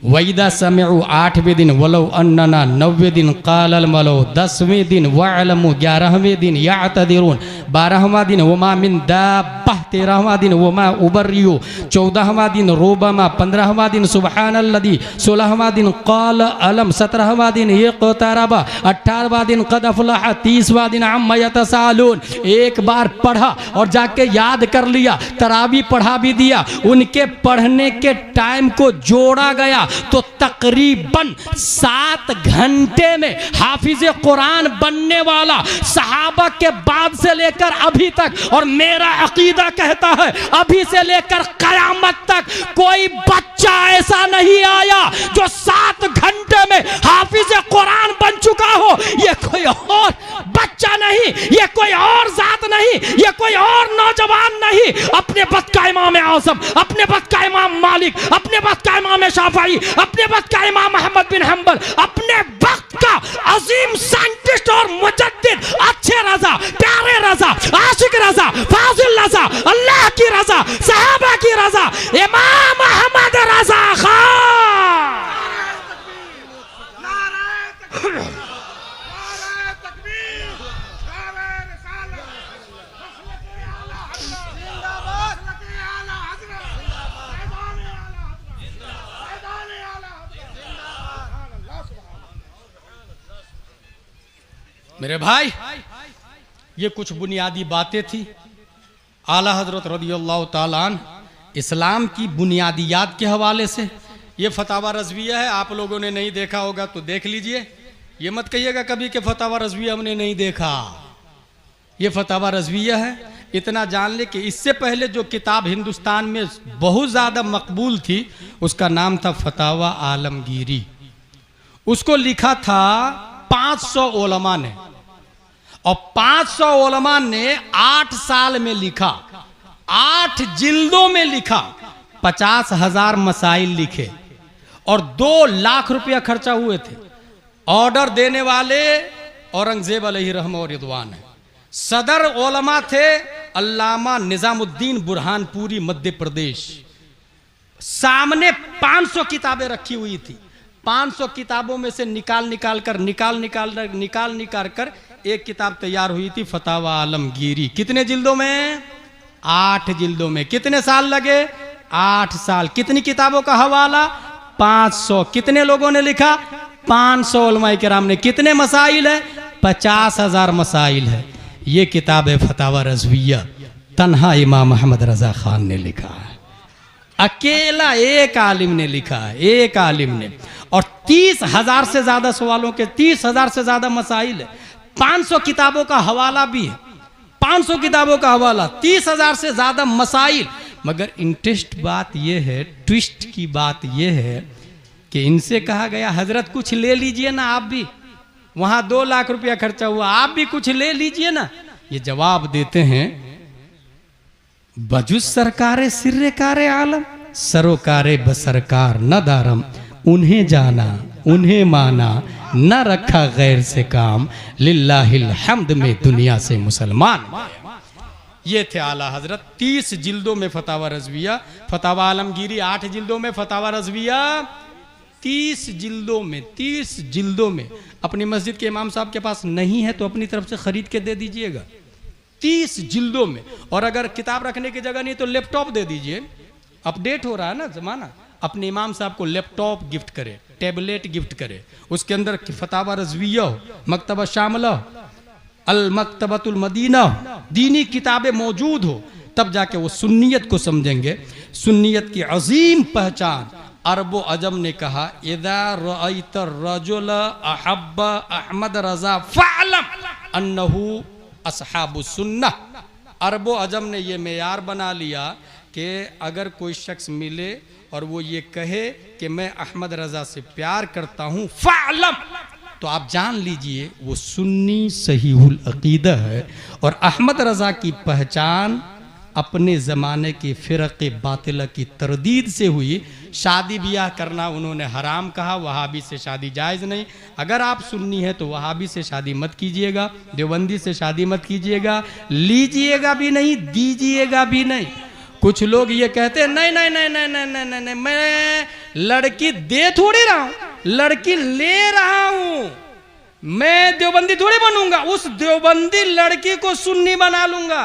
वैदा समिउ, आठवें दिन वलो अन्नना, 90वें दिन कालल मलो, 10वें दिन वअलमु, 11वें दिन यातदिरून, 12वां दिन वमा मिन दाब्बह, 13वां दिन वमा उबरियु, 14वां दिन रोबमा, 15वां दिन सुबहानल्लज़ी, 16वां दिन क़ाल अलम, 17वां दिन इक़्तरबा, 18वां दिन क़द अफ़लह, 30वां दिन अम्मा यतसालून। एक बार पढ़ा और जाके याद कर लिया, तरावी पढ़ा भी दिया। उनके पढ़ने के टाइम को जोड़ा गया तो तकरीबन 7 घंटे में हाफिज कुरान बनने वाला सहाबा के बाद से लेकर अभी तक, और मेरा अकीदा कहता है अभी से लेकर कयामत तक कोई बच्चा ऐसा नहीं आया जो 7 घंटे में हाफिज कुरान बन चुका हो। ये कोई और बच्चा नहीं, ये कोई और जात नहीं, ये कोई और नौजवान नहीं। अपने वक्त का इमाम आज़म, अपने वक्त का इमाम मालिक, अपने वक्त का इमाम शाफई, अपने वक्त का इमाम अहमद बिन हंबल, अपने वक्त का अजीम साइंटिस्ट और मुजद्दिद, अच्छे रजा, प्यारे रजा, आशिक रजा, फाजिल रजा, अल्लाह की रजा, सहाबा की रजा, इमाम अहमद रजा खान। मेरे भाई, ये कुछ बुनियादी बातें थी। आला हजरत रज़ियल्लाहु ताला अन्हु इस्लाम की बुनियादियात के हवाले से, ये फतावा रज़विया है, आप लोगों ने नहीं देखा होगा तो देख लीजिए। ये मत कहिएगा कभी कि फतावा रज़विया हमने नहीं देखा, ये फतावा रज़विया है। इतना जान ले कि इससे पहले जो किताब हिंदुस्तान में बहुत ज़्यादा मकबूल थी उसका नाम था फतावा आलमगीरी। उसको लिखा था 500 उलमा ने, और 500 उलमा ने 8 साल में लिखा, 8 जिल्दों में लिखा, 50,000 मसाइल लिखे, और 2 लाख रुपया खर्चा हुए थे। ऑर्डर देने वाले औरंगजेब अलैहि रहम और रिदवान है। सदर उलमा थे अल्लामा निजामुद्दीन बुरहानपुरी मध्य प्रदेश। सामने 500 किताबें रखी हुई थी, 500 किताबों में से निकाल कर एक किताब तैयार हुई थी फतावा आलमगीरी। कितने जिल्दों में? 8 जिल्दों में। कितने साल लगे? 8 साल। कितनी किताबों का हवाला? 500। कितने लोगों ने लिखा? 500 उलमाए किराम ने। कितने मसाइल है? 50,000 मसाइल है। ये किताब है फतावा रज़विया, तन्हा इमाम अहमद रजा खान ने लिखा है, अकेला एक आलिम ने लिखा है, एक आलिम ने। और 30,000 से ज्यादा सवालों के 30,000 से ज्यादा मसाइल है। 500 किताबों का हवाला भी है, 500 किताबों का हवाला, 30,000 से ज्यादा मसाइल। मगर इंटरेस्ट बात यह है, ट्विस्ट की बात यह है कि इनसे कहा गया हजरत कुछ ले लीजिए ना आप भी, वहां 2 लाख रुपया खर्चा हुआ, आप भी कुछ ले लीजिए ना। ये जवाब देते हैं बजुज सरकारे सिर्रे कारे आलम, सरोकारे बसरकार न दारम, उन्हें जाना उन्हें माना, न रखा गैर से काम, लिल्लाहिल हम्द में दुनिया से मुसलमान। ये थे आला हजरत। 30 जिल्दों में फतावा रज़विया, फतावा आलमगीरी 8 जिल्दों में, फतावा रज़विया 30 जिल्दों में, 30 जिल्दों में। अपनी मस्जिद के इमाम साहब के पास नहीं है तो अपनी तरफ से खरीद के दे दीजिएगा, 30 जिल्दों में। और अगर किताब रखने की जगह नहीं तो लैपटॉप दे दीजिए, अपडेट हो रहा है ना जमाना। अपने इमाम साहब को लैपटॉप गिफ्ट करे, टैबलेट गिफ्ट करे, उसके अंदर फतावा रज़विया हो, मकतबा शामिला हो, अल मकतबतुल मदीना हो, दीनी किताबें मौजूद हो, तब जाके वो सुन्नियत को समझेंगे। सुन्नियत की अजीम पहचान अरबो अजम ने कहा, इदा रअयत रजुल अहब्ब अहमद रजा फअलम अन्नहु असहाबु सुन्नह। अरबो अजम ने ये मेयार बना लिया कि अगर कोई शख्स मिले और वो ये कहे कि मैं अहमद रजा से प्यार करता हूँ, फअलम, तो आप जान लीजिए वो सुन्नी सहीहुल अकीदा है। और अहमद रजा की पहचान अपने ज़माने की फ़िरक़ बातिला की तरदीद से हुई। शादी ब्याह करना उन्होंने हराम कहा, वहाबी से शादी जायज़ नहीं। अगर आप सुन्नी हैं तो वहाबी से शादी मत कीजिएगा, देवबंदी से शादी मत कीजिएगा, लीजिएगा भी नहीं, दीजिएगा भी नहीं। कुछ लोग ये कहते हैं नहीं नहीं नहीं नहीं नहीं नहीं नहीं, नहीं मैं लड़की दे थोड़ी रहा हूँ, लड़की ले रहा हूँ, मैं देवबंदी थोड़ी बनूंगा, उस देवबंदी लड़की को सुन्नी बना लूंगा।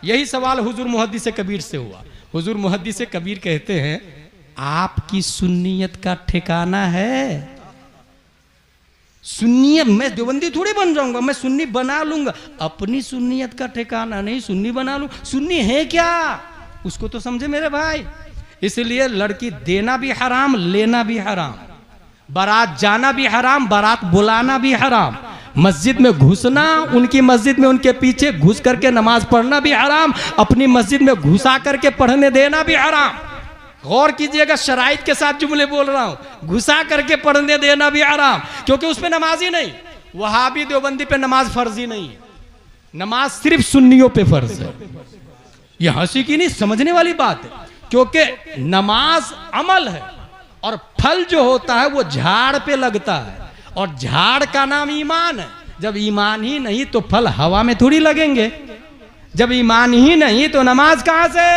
यही सवाल हुजूर मुहद्दिस कबीर से हुआ। हुजूर मुहद्दिस कबीर कहते हैं आपकी सुन्नियत का ठिकाना है? सुन्नियत, मैं देवबंदी थोड़ी बन जाऊंगा, मैं सुन्नी बना लूंगा। अपनी सुन्नियत का ठिकाना नहीं, सुन्नी बना लूं। सुन्नी है क्या उसको तो समझे मेरे भाई। इसलिए लड़की देना भी हराम, लेना भी हराम, बारात जाना भी हराम, बारात बुलाना भी हराम, मस्जिद में घुसना, उनकी मस्जिद में उनके पीछे घुस करके नमाज पढ़ना भी हराम, अपनी मस्जिद में घुसा करके पढ़ने देना भी हराम। गौर कीजिएगा, शराइत के साथ जुमले बोल रहा हूं, घुसा करके पढ़ने देना भी हराम, क्योंकि उस पर नमाज ही नहीं। वहाबी देवबंदी पे नमाज फर्ज ही नहीं है, नमाज सिर्फ सुन्नियों पे फर्ज है। यह हंसी की नहीं, समझने वाली बात है, क्योंकि नमाज अमल है और फल जो होता है वो झाड़ पे लगता है, और झाड़ का नाम ईमान है। जब ईमान ही नहीं तो फल हवा में थोड़ी लगेंगे। जब ईमान ही नहीं तो नमाज कहां से,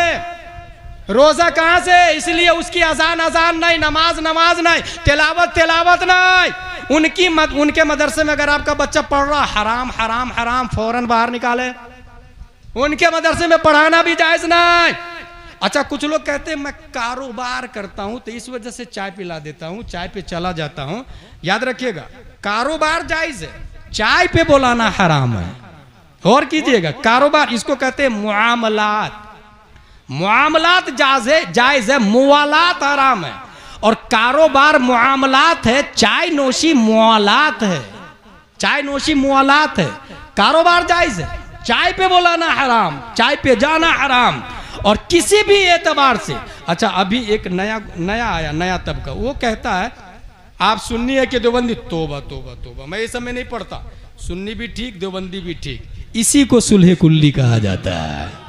रोजा कहां से? इसलिए उसकी अजान अजान नहीं, नमाज नमाज नहीं, तिलावत तिलावत नहीं। उनके मदरसे में अगर आपका बच्चा पढ़ रहा हराम हराम हराम, फौरन बाहर निकाले। उनके मदरसे में पढ़ाना भी जायज नहीं। अच्छा, कुछ लोग कहते हैं मैं कारोबार करता हूं तो इस वजह से चाय पिला देता हूं, चाय पे चला जाता हूं। याद रखिएगा, कारोबार जायज है, चाय पे बुलाना हराम है। और कीजिएगा, कारोबार इसको कहते हैं मुआमलात। मुआमलात जायज है, मुवालात हराम है। और कारोबार मुआमलात है, चाय नोशी मुवालात है, चाय नोशी मुवालात है। कारोबार जायज है, चाय पे बुलाना हराम, चाय पे जाना हराम। और किसी भी एतबार से, अच्छा अभी एक नया आया, नया तबका, वो कहता है आप सुन्नी है कि देवबंदी? तोबा तोबा तोबा, मैं ये सब में नहीं पढ़ता, सुन्नी भी ठीक देवबंदी भी ठीक। इसी को सुलह कुल्ली कहा जाता है,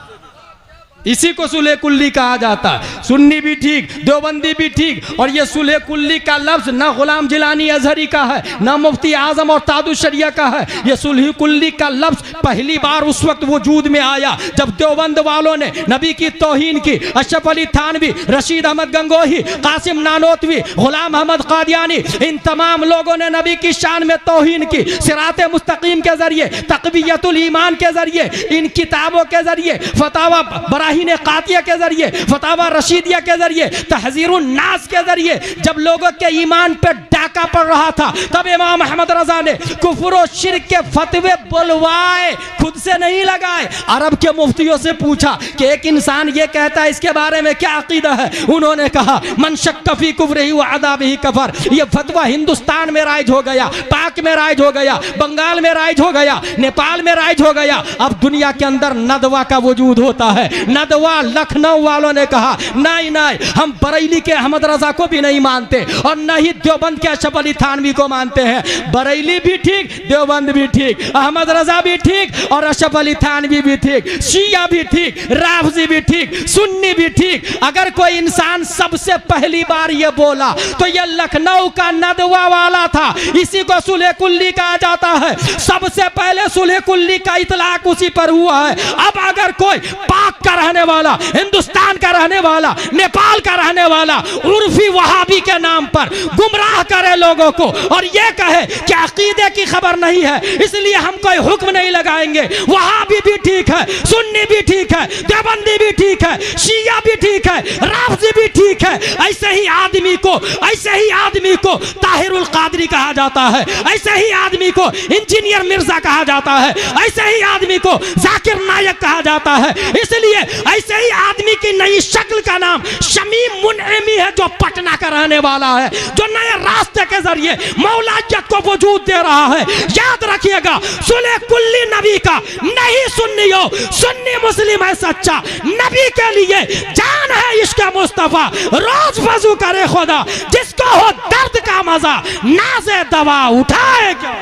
इसी को सुलह कुल्ली कहा जाता है। सुन्नी भी ठीक, देवबंदी भी ठीक। और ये सुलह कुल्ली का लफ्ज न गुलाम जिलानी अजहरी का है, न मुफ्ती आजम और तादुस शरिया का है। ये सुलह कुल्ली का लफ्ज पहली बार उस वक्त वजूद में आया जब देवबंद वालों ने नबी की तौहीन की। अशरफ अली थानवी, रशीद अहमद गंगोही, कासिम नानोतवी, गुलाम अहमद कादियानी, इन तमाम लोगों ने नबी की शान में तौहीन की। सिराते मुस्तकीम के जरिए, तक़वियतुल ईमान के जरिए, इन किताबों के जरिए, फतावा बराही बराहीन कातिया के जरिए, फतावा रशीदिया के जरिए, तहजीरुन नास के जरिए जब लोगों के ईमान पे डाका पड़ रहा था, तब इमाम अहमद रजा ने कुफ्र और शिर्क के फतवे बुलवाए, खुद से नहीं लगाए। अरब के मुफ्तियों से पूछा कि एक इंसान ये कहता है इसके बारे में क्या अकीदा है, उन्होंने कहा मन शक्क फी कुफ्रिही व अज़ाबिही कफर। ये फतवा हिंदुस्तान में राइज हो गया, पाक में राइज हो गया, बंगाल में राइज हो गया, नेपाल में राइज हो गया। अब दुनिया के अंदर नदवा का वजूद होता है। नदवा लखनऊ वालों ने कहा नहीं नहीं, हम बरेली के अहमद रजा को भी नहीं मानते और न ही देवबंद के अशरफ अली थानवी को मानते हैं। बरेली भी ठीक, देवबंद भी ठीक, अहमद रजा भी ठीक और अशरफ अली थानवी भी ठीक, शिया भी ठीक, राफजी भी ठीक, सुन्नी भी ठीक। अगर कोई इंसान सबसे पहली बार ये बोला तो ये लखनऊ का नदवा वाला था, इसी को सुलह कुल्ली कहा जाता है। सबसे पहले सुलह कुल्ली का इतलाक उसी पर हुआ है। अब अगर कोई पाक का रहने वाला, हिंदुस्तान का रहने वाला, नेपाल का रहने वाला उर्फी वहाबी के नाम पर गुमराह करे लोगों को और ये कहे कि अकीदे की खबर नहीं है इसलिए हम कोई हुक्म नहीं लगाएंगे, वहाबी भी ठीक है, सुन्नी भी ठीक है, देवबंदी भी ठीक है, शिया भी ठीक है, राफजी भी ठीक है, ऐसे ही आदमी को ताहिरुल कादरी कहा जाता है, ऐसे ही आदमी को इंजीनियर मिर्जा कहा जाता है, ऐसे ही आदमी को जाकिर नायक कहा जाता है। इसलिए ऐसे ही आदमी की नई शक्ल का नाम शमीम मुनइमी है, जो पटना का रहने वाला है, जो नए रास्ते के जरिए मौलायत को वजूद दे रहा है। याद रखिएगा, सुलह कुल्ली नबी का नहीं सुन्नी हो, सुन्नी मुस्लिम है सच्चा, नबी के लिए जान है इश्क मुस्तफा, रोज वजू करे खुदा, जिसको हो दर्द का मजा नाज़े दवा उठाए क्यों।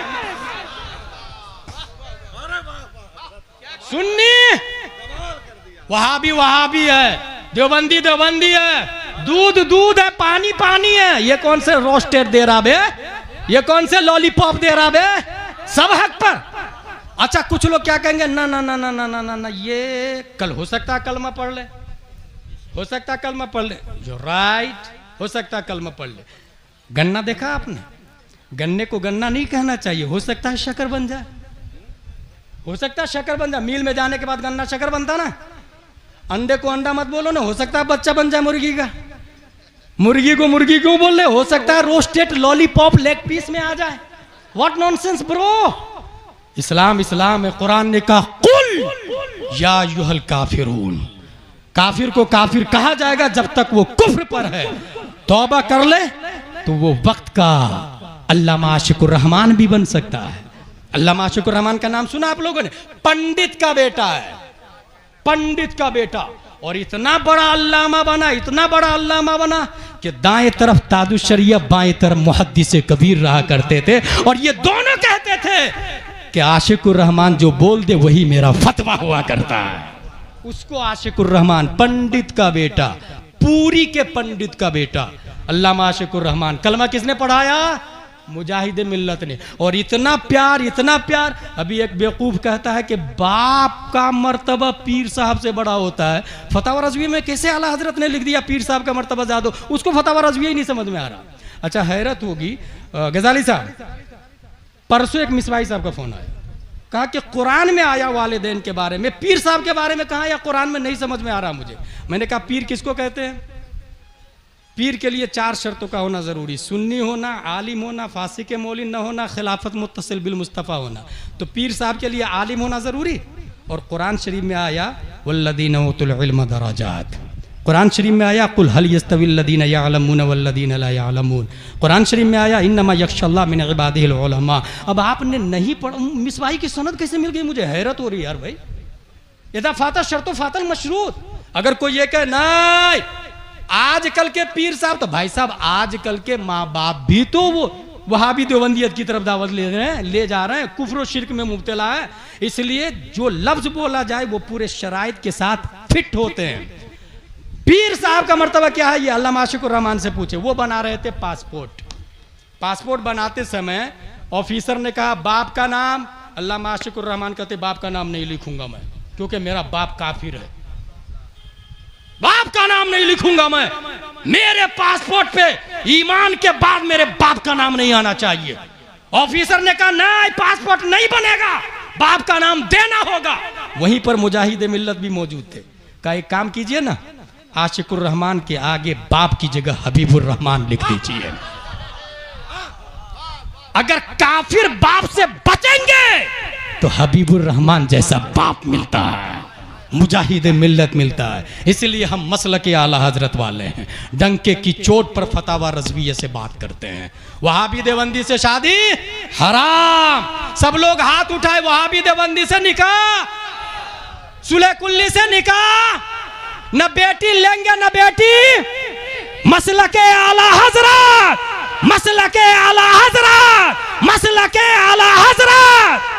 सुन्नी वहाबी वहाबी है, देवबंदी देवबंदी है, दूध दूध है, पानी पानी है। ये कौन से रोस्टेड दे रहा बे, ये कौन से लॉलीपॉप दे रहा बे, सब हक पर। अच्छा कुछ लोग क्या कहेंगे, ना ना ना ना ना ना ना ना, ये कल हो सकता है कलमा पढ़ ले, हो सकता है कलमा पढ़ ले, जो राइट, हो सकता है कलमा पढ़ ले। गन्ना देखा आपने, गन्ने को गन्ना नहीं कहना चाहिए, हो सकता है शक्कर बन जाए, हो सकता है शक्कर बन जाए। मील में जाने के बाद गन्ना शक्कर बनता ना। अंडे को अंडा मत बोलो ना, हो सकता है बच्चा बन जाए मुर्गी का। मुर्गी को मुर्गी क्यों बोल रहे, हो सकता है रोस्टेड लॉलीपॉप लेग पीस में आ जाए। What nonsense bro. इस्लाम इस्लाम है। कुरान ने कहा कुल या युहल काफिरून, काफिर को काफिर कहा जाएगा जब तक वो कुफ्र पर है। तौबा कर ले तो वो वक्त का अल्लामा आशिकुर रहमान भी बन सकता है। अल्लामा आशिकुर रहमान का नाम सुना आप लोगों ने, पंडित का बेटा है, पंडित का बेटा, और इतना बड़ा अल्लामा बना, इतना बड़ा अल्लामा बना कि दाएं तरफ तादुशरिया, बाएं तरफ मुहद्दिस कबीर रहा करते थे, और ये दोनों कहते थे कि आशिकुर रहमान जो बोल दे वही मेरा फतवा हुआ करता है। उसको आशिकुर रहमान, पंडित का बेटा, पूरी के पंडित का बेटा अल्लामा आशिकुर रहमान। कलमा किसने पढ़ाया, मुजाहिद मिल्लत ने। और इतना प्यार, इतना प्यार। अभी एक बेवकूफ कहता है कि बाप का मर्तबा पीर साहब से बड़ा होता है। फतावा रज़वी में कैसे आला हजरत ने लिख दिया पीर साहब का मर्तबा ज्यादा, उसको फतावा रज़वी ही नहीं समझ में आ रहा। अच्छा हैरत होगी, गजाली साहब परसों एक मिसवाई साहब का फोन आया, कहा कि कुरान में आया वालिदैन के बारे में, पीर साहब के बारे में कहा या कुरान में नहीं समझ में आ रहा मुझे। मैंने कहा पीर किसको कहते हैं? पीर के लिए 4 शर्तों का होना ज़रूरी, सुन्नी होना, आलिम होना, फासिक मौलिन न होना, खिलाफत मुत्तसिल बिल मुस्तफ़ा होना। तो पीर साहब के लिए आलिम होना ज़रूरी। और कुरान शरीफ में आया वल्लदीन उतुल इल्म दराजात, कुरान शरीफ में आया कुल हल यस्तविल लदीन यअलमून वल्लदीन ला यअलमून, कुरान शरीफ में आया इन्नमा यख्शल्लाह मिन इबादिहिल उलमा। अब आपने नहीं पढ़, मिसवाई की सनद कैसे मिल गई? मुझे हैरत हो रही है यार भाई। इदा फाता शर्तो फातल मशरूत। अगर कोई ये कहे नहीं आजकल के पीर साहब, तो भाई साहब आजकल के माँ बाप भी तो वो वहाबी देवबंदियत की तरफ दावत ले जा रहे हैं, कुफ्र और शिर्क में मुब्तला है। इसलिए जो लफ्ज बोला जाए वो पूरे शराइत के साथ फिट होते हैं। पीर साहब का मर्तबा क्या है, ये अल्लामा आशिकुर रहमान से पूछे। वो बना रहे थे पासपोर्ट, पासपोर्ट बनाते समय ऑफिसर ने कहा बाप का नाम, अल्लामा आशिकुर रहमान कहते बाप का नाम नहीं लिखूंगा मैं, क्योंकि मेरा बाप काफिर है, बाप का नाम नहीं लिखूंगा मैं, मेरे पासपोर्ट पे ईमान के बाद मेरे बाप का नाम नहीं आना चाहिए। ऑफिसर ने कहा नहीं पासपोर्ट नहीं बनेगा, बाप का नाम देना होगा। वहीं पर मुजाहिद मिल्लत भी मौजूद थे, का एक काम कीजिए ना, आशिकुर रहमान के आगे बाप की जगह हबीबुर रहमान लिख दीजिए। अगर काफिर बाप से बचेंगे तो हबीबुर रहमान जैसा बाप मिलता है, मुजाहिद मिल्लत मिलता है। इसलिए हम मसलक आला हजरत वाले हैं, डंके की चोट पर फतावा रज़विये से बात करते हैं। वहाबी देवबंदी से शादी हराम। सब लोग हाथ उठाए, वहाबी देवबंदी से निकाह, सुलह कुल्ली से निकाह, न बेटी लेंगे न बेटी। मसलके आला हजरत, मसलके आला हजरत, मसलके आला हजरत।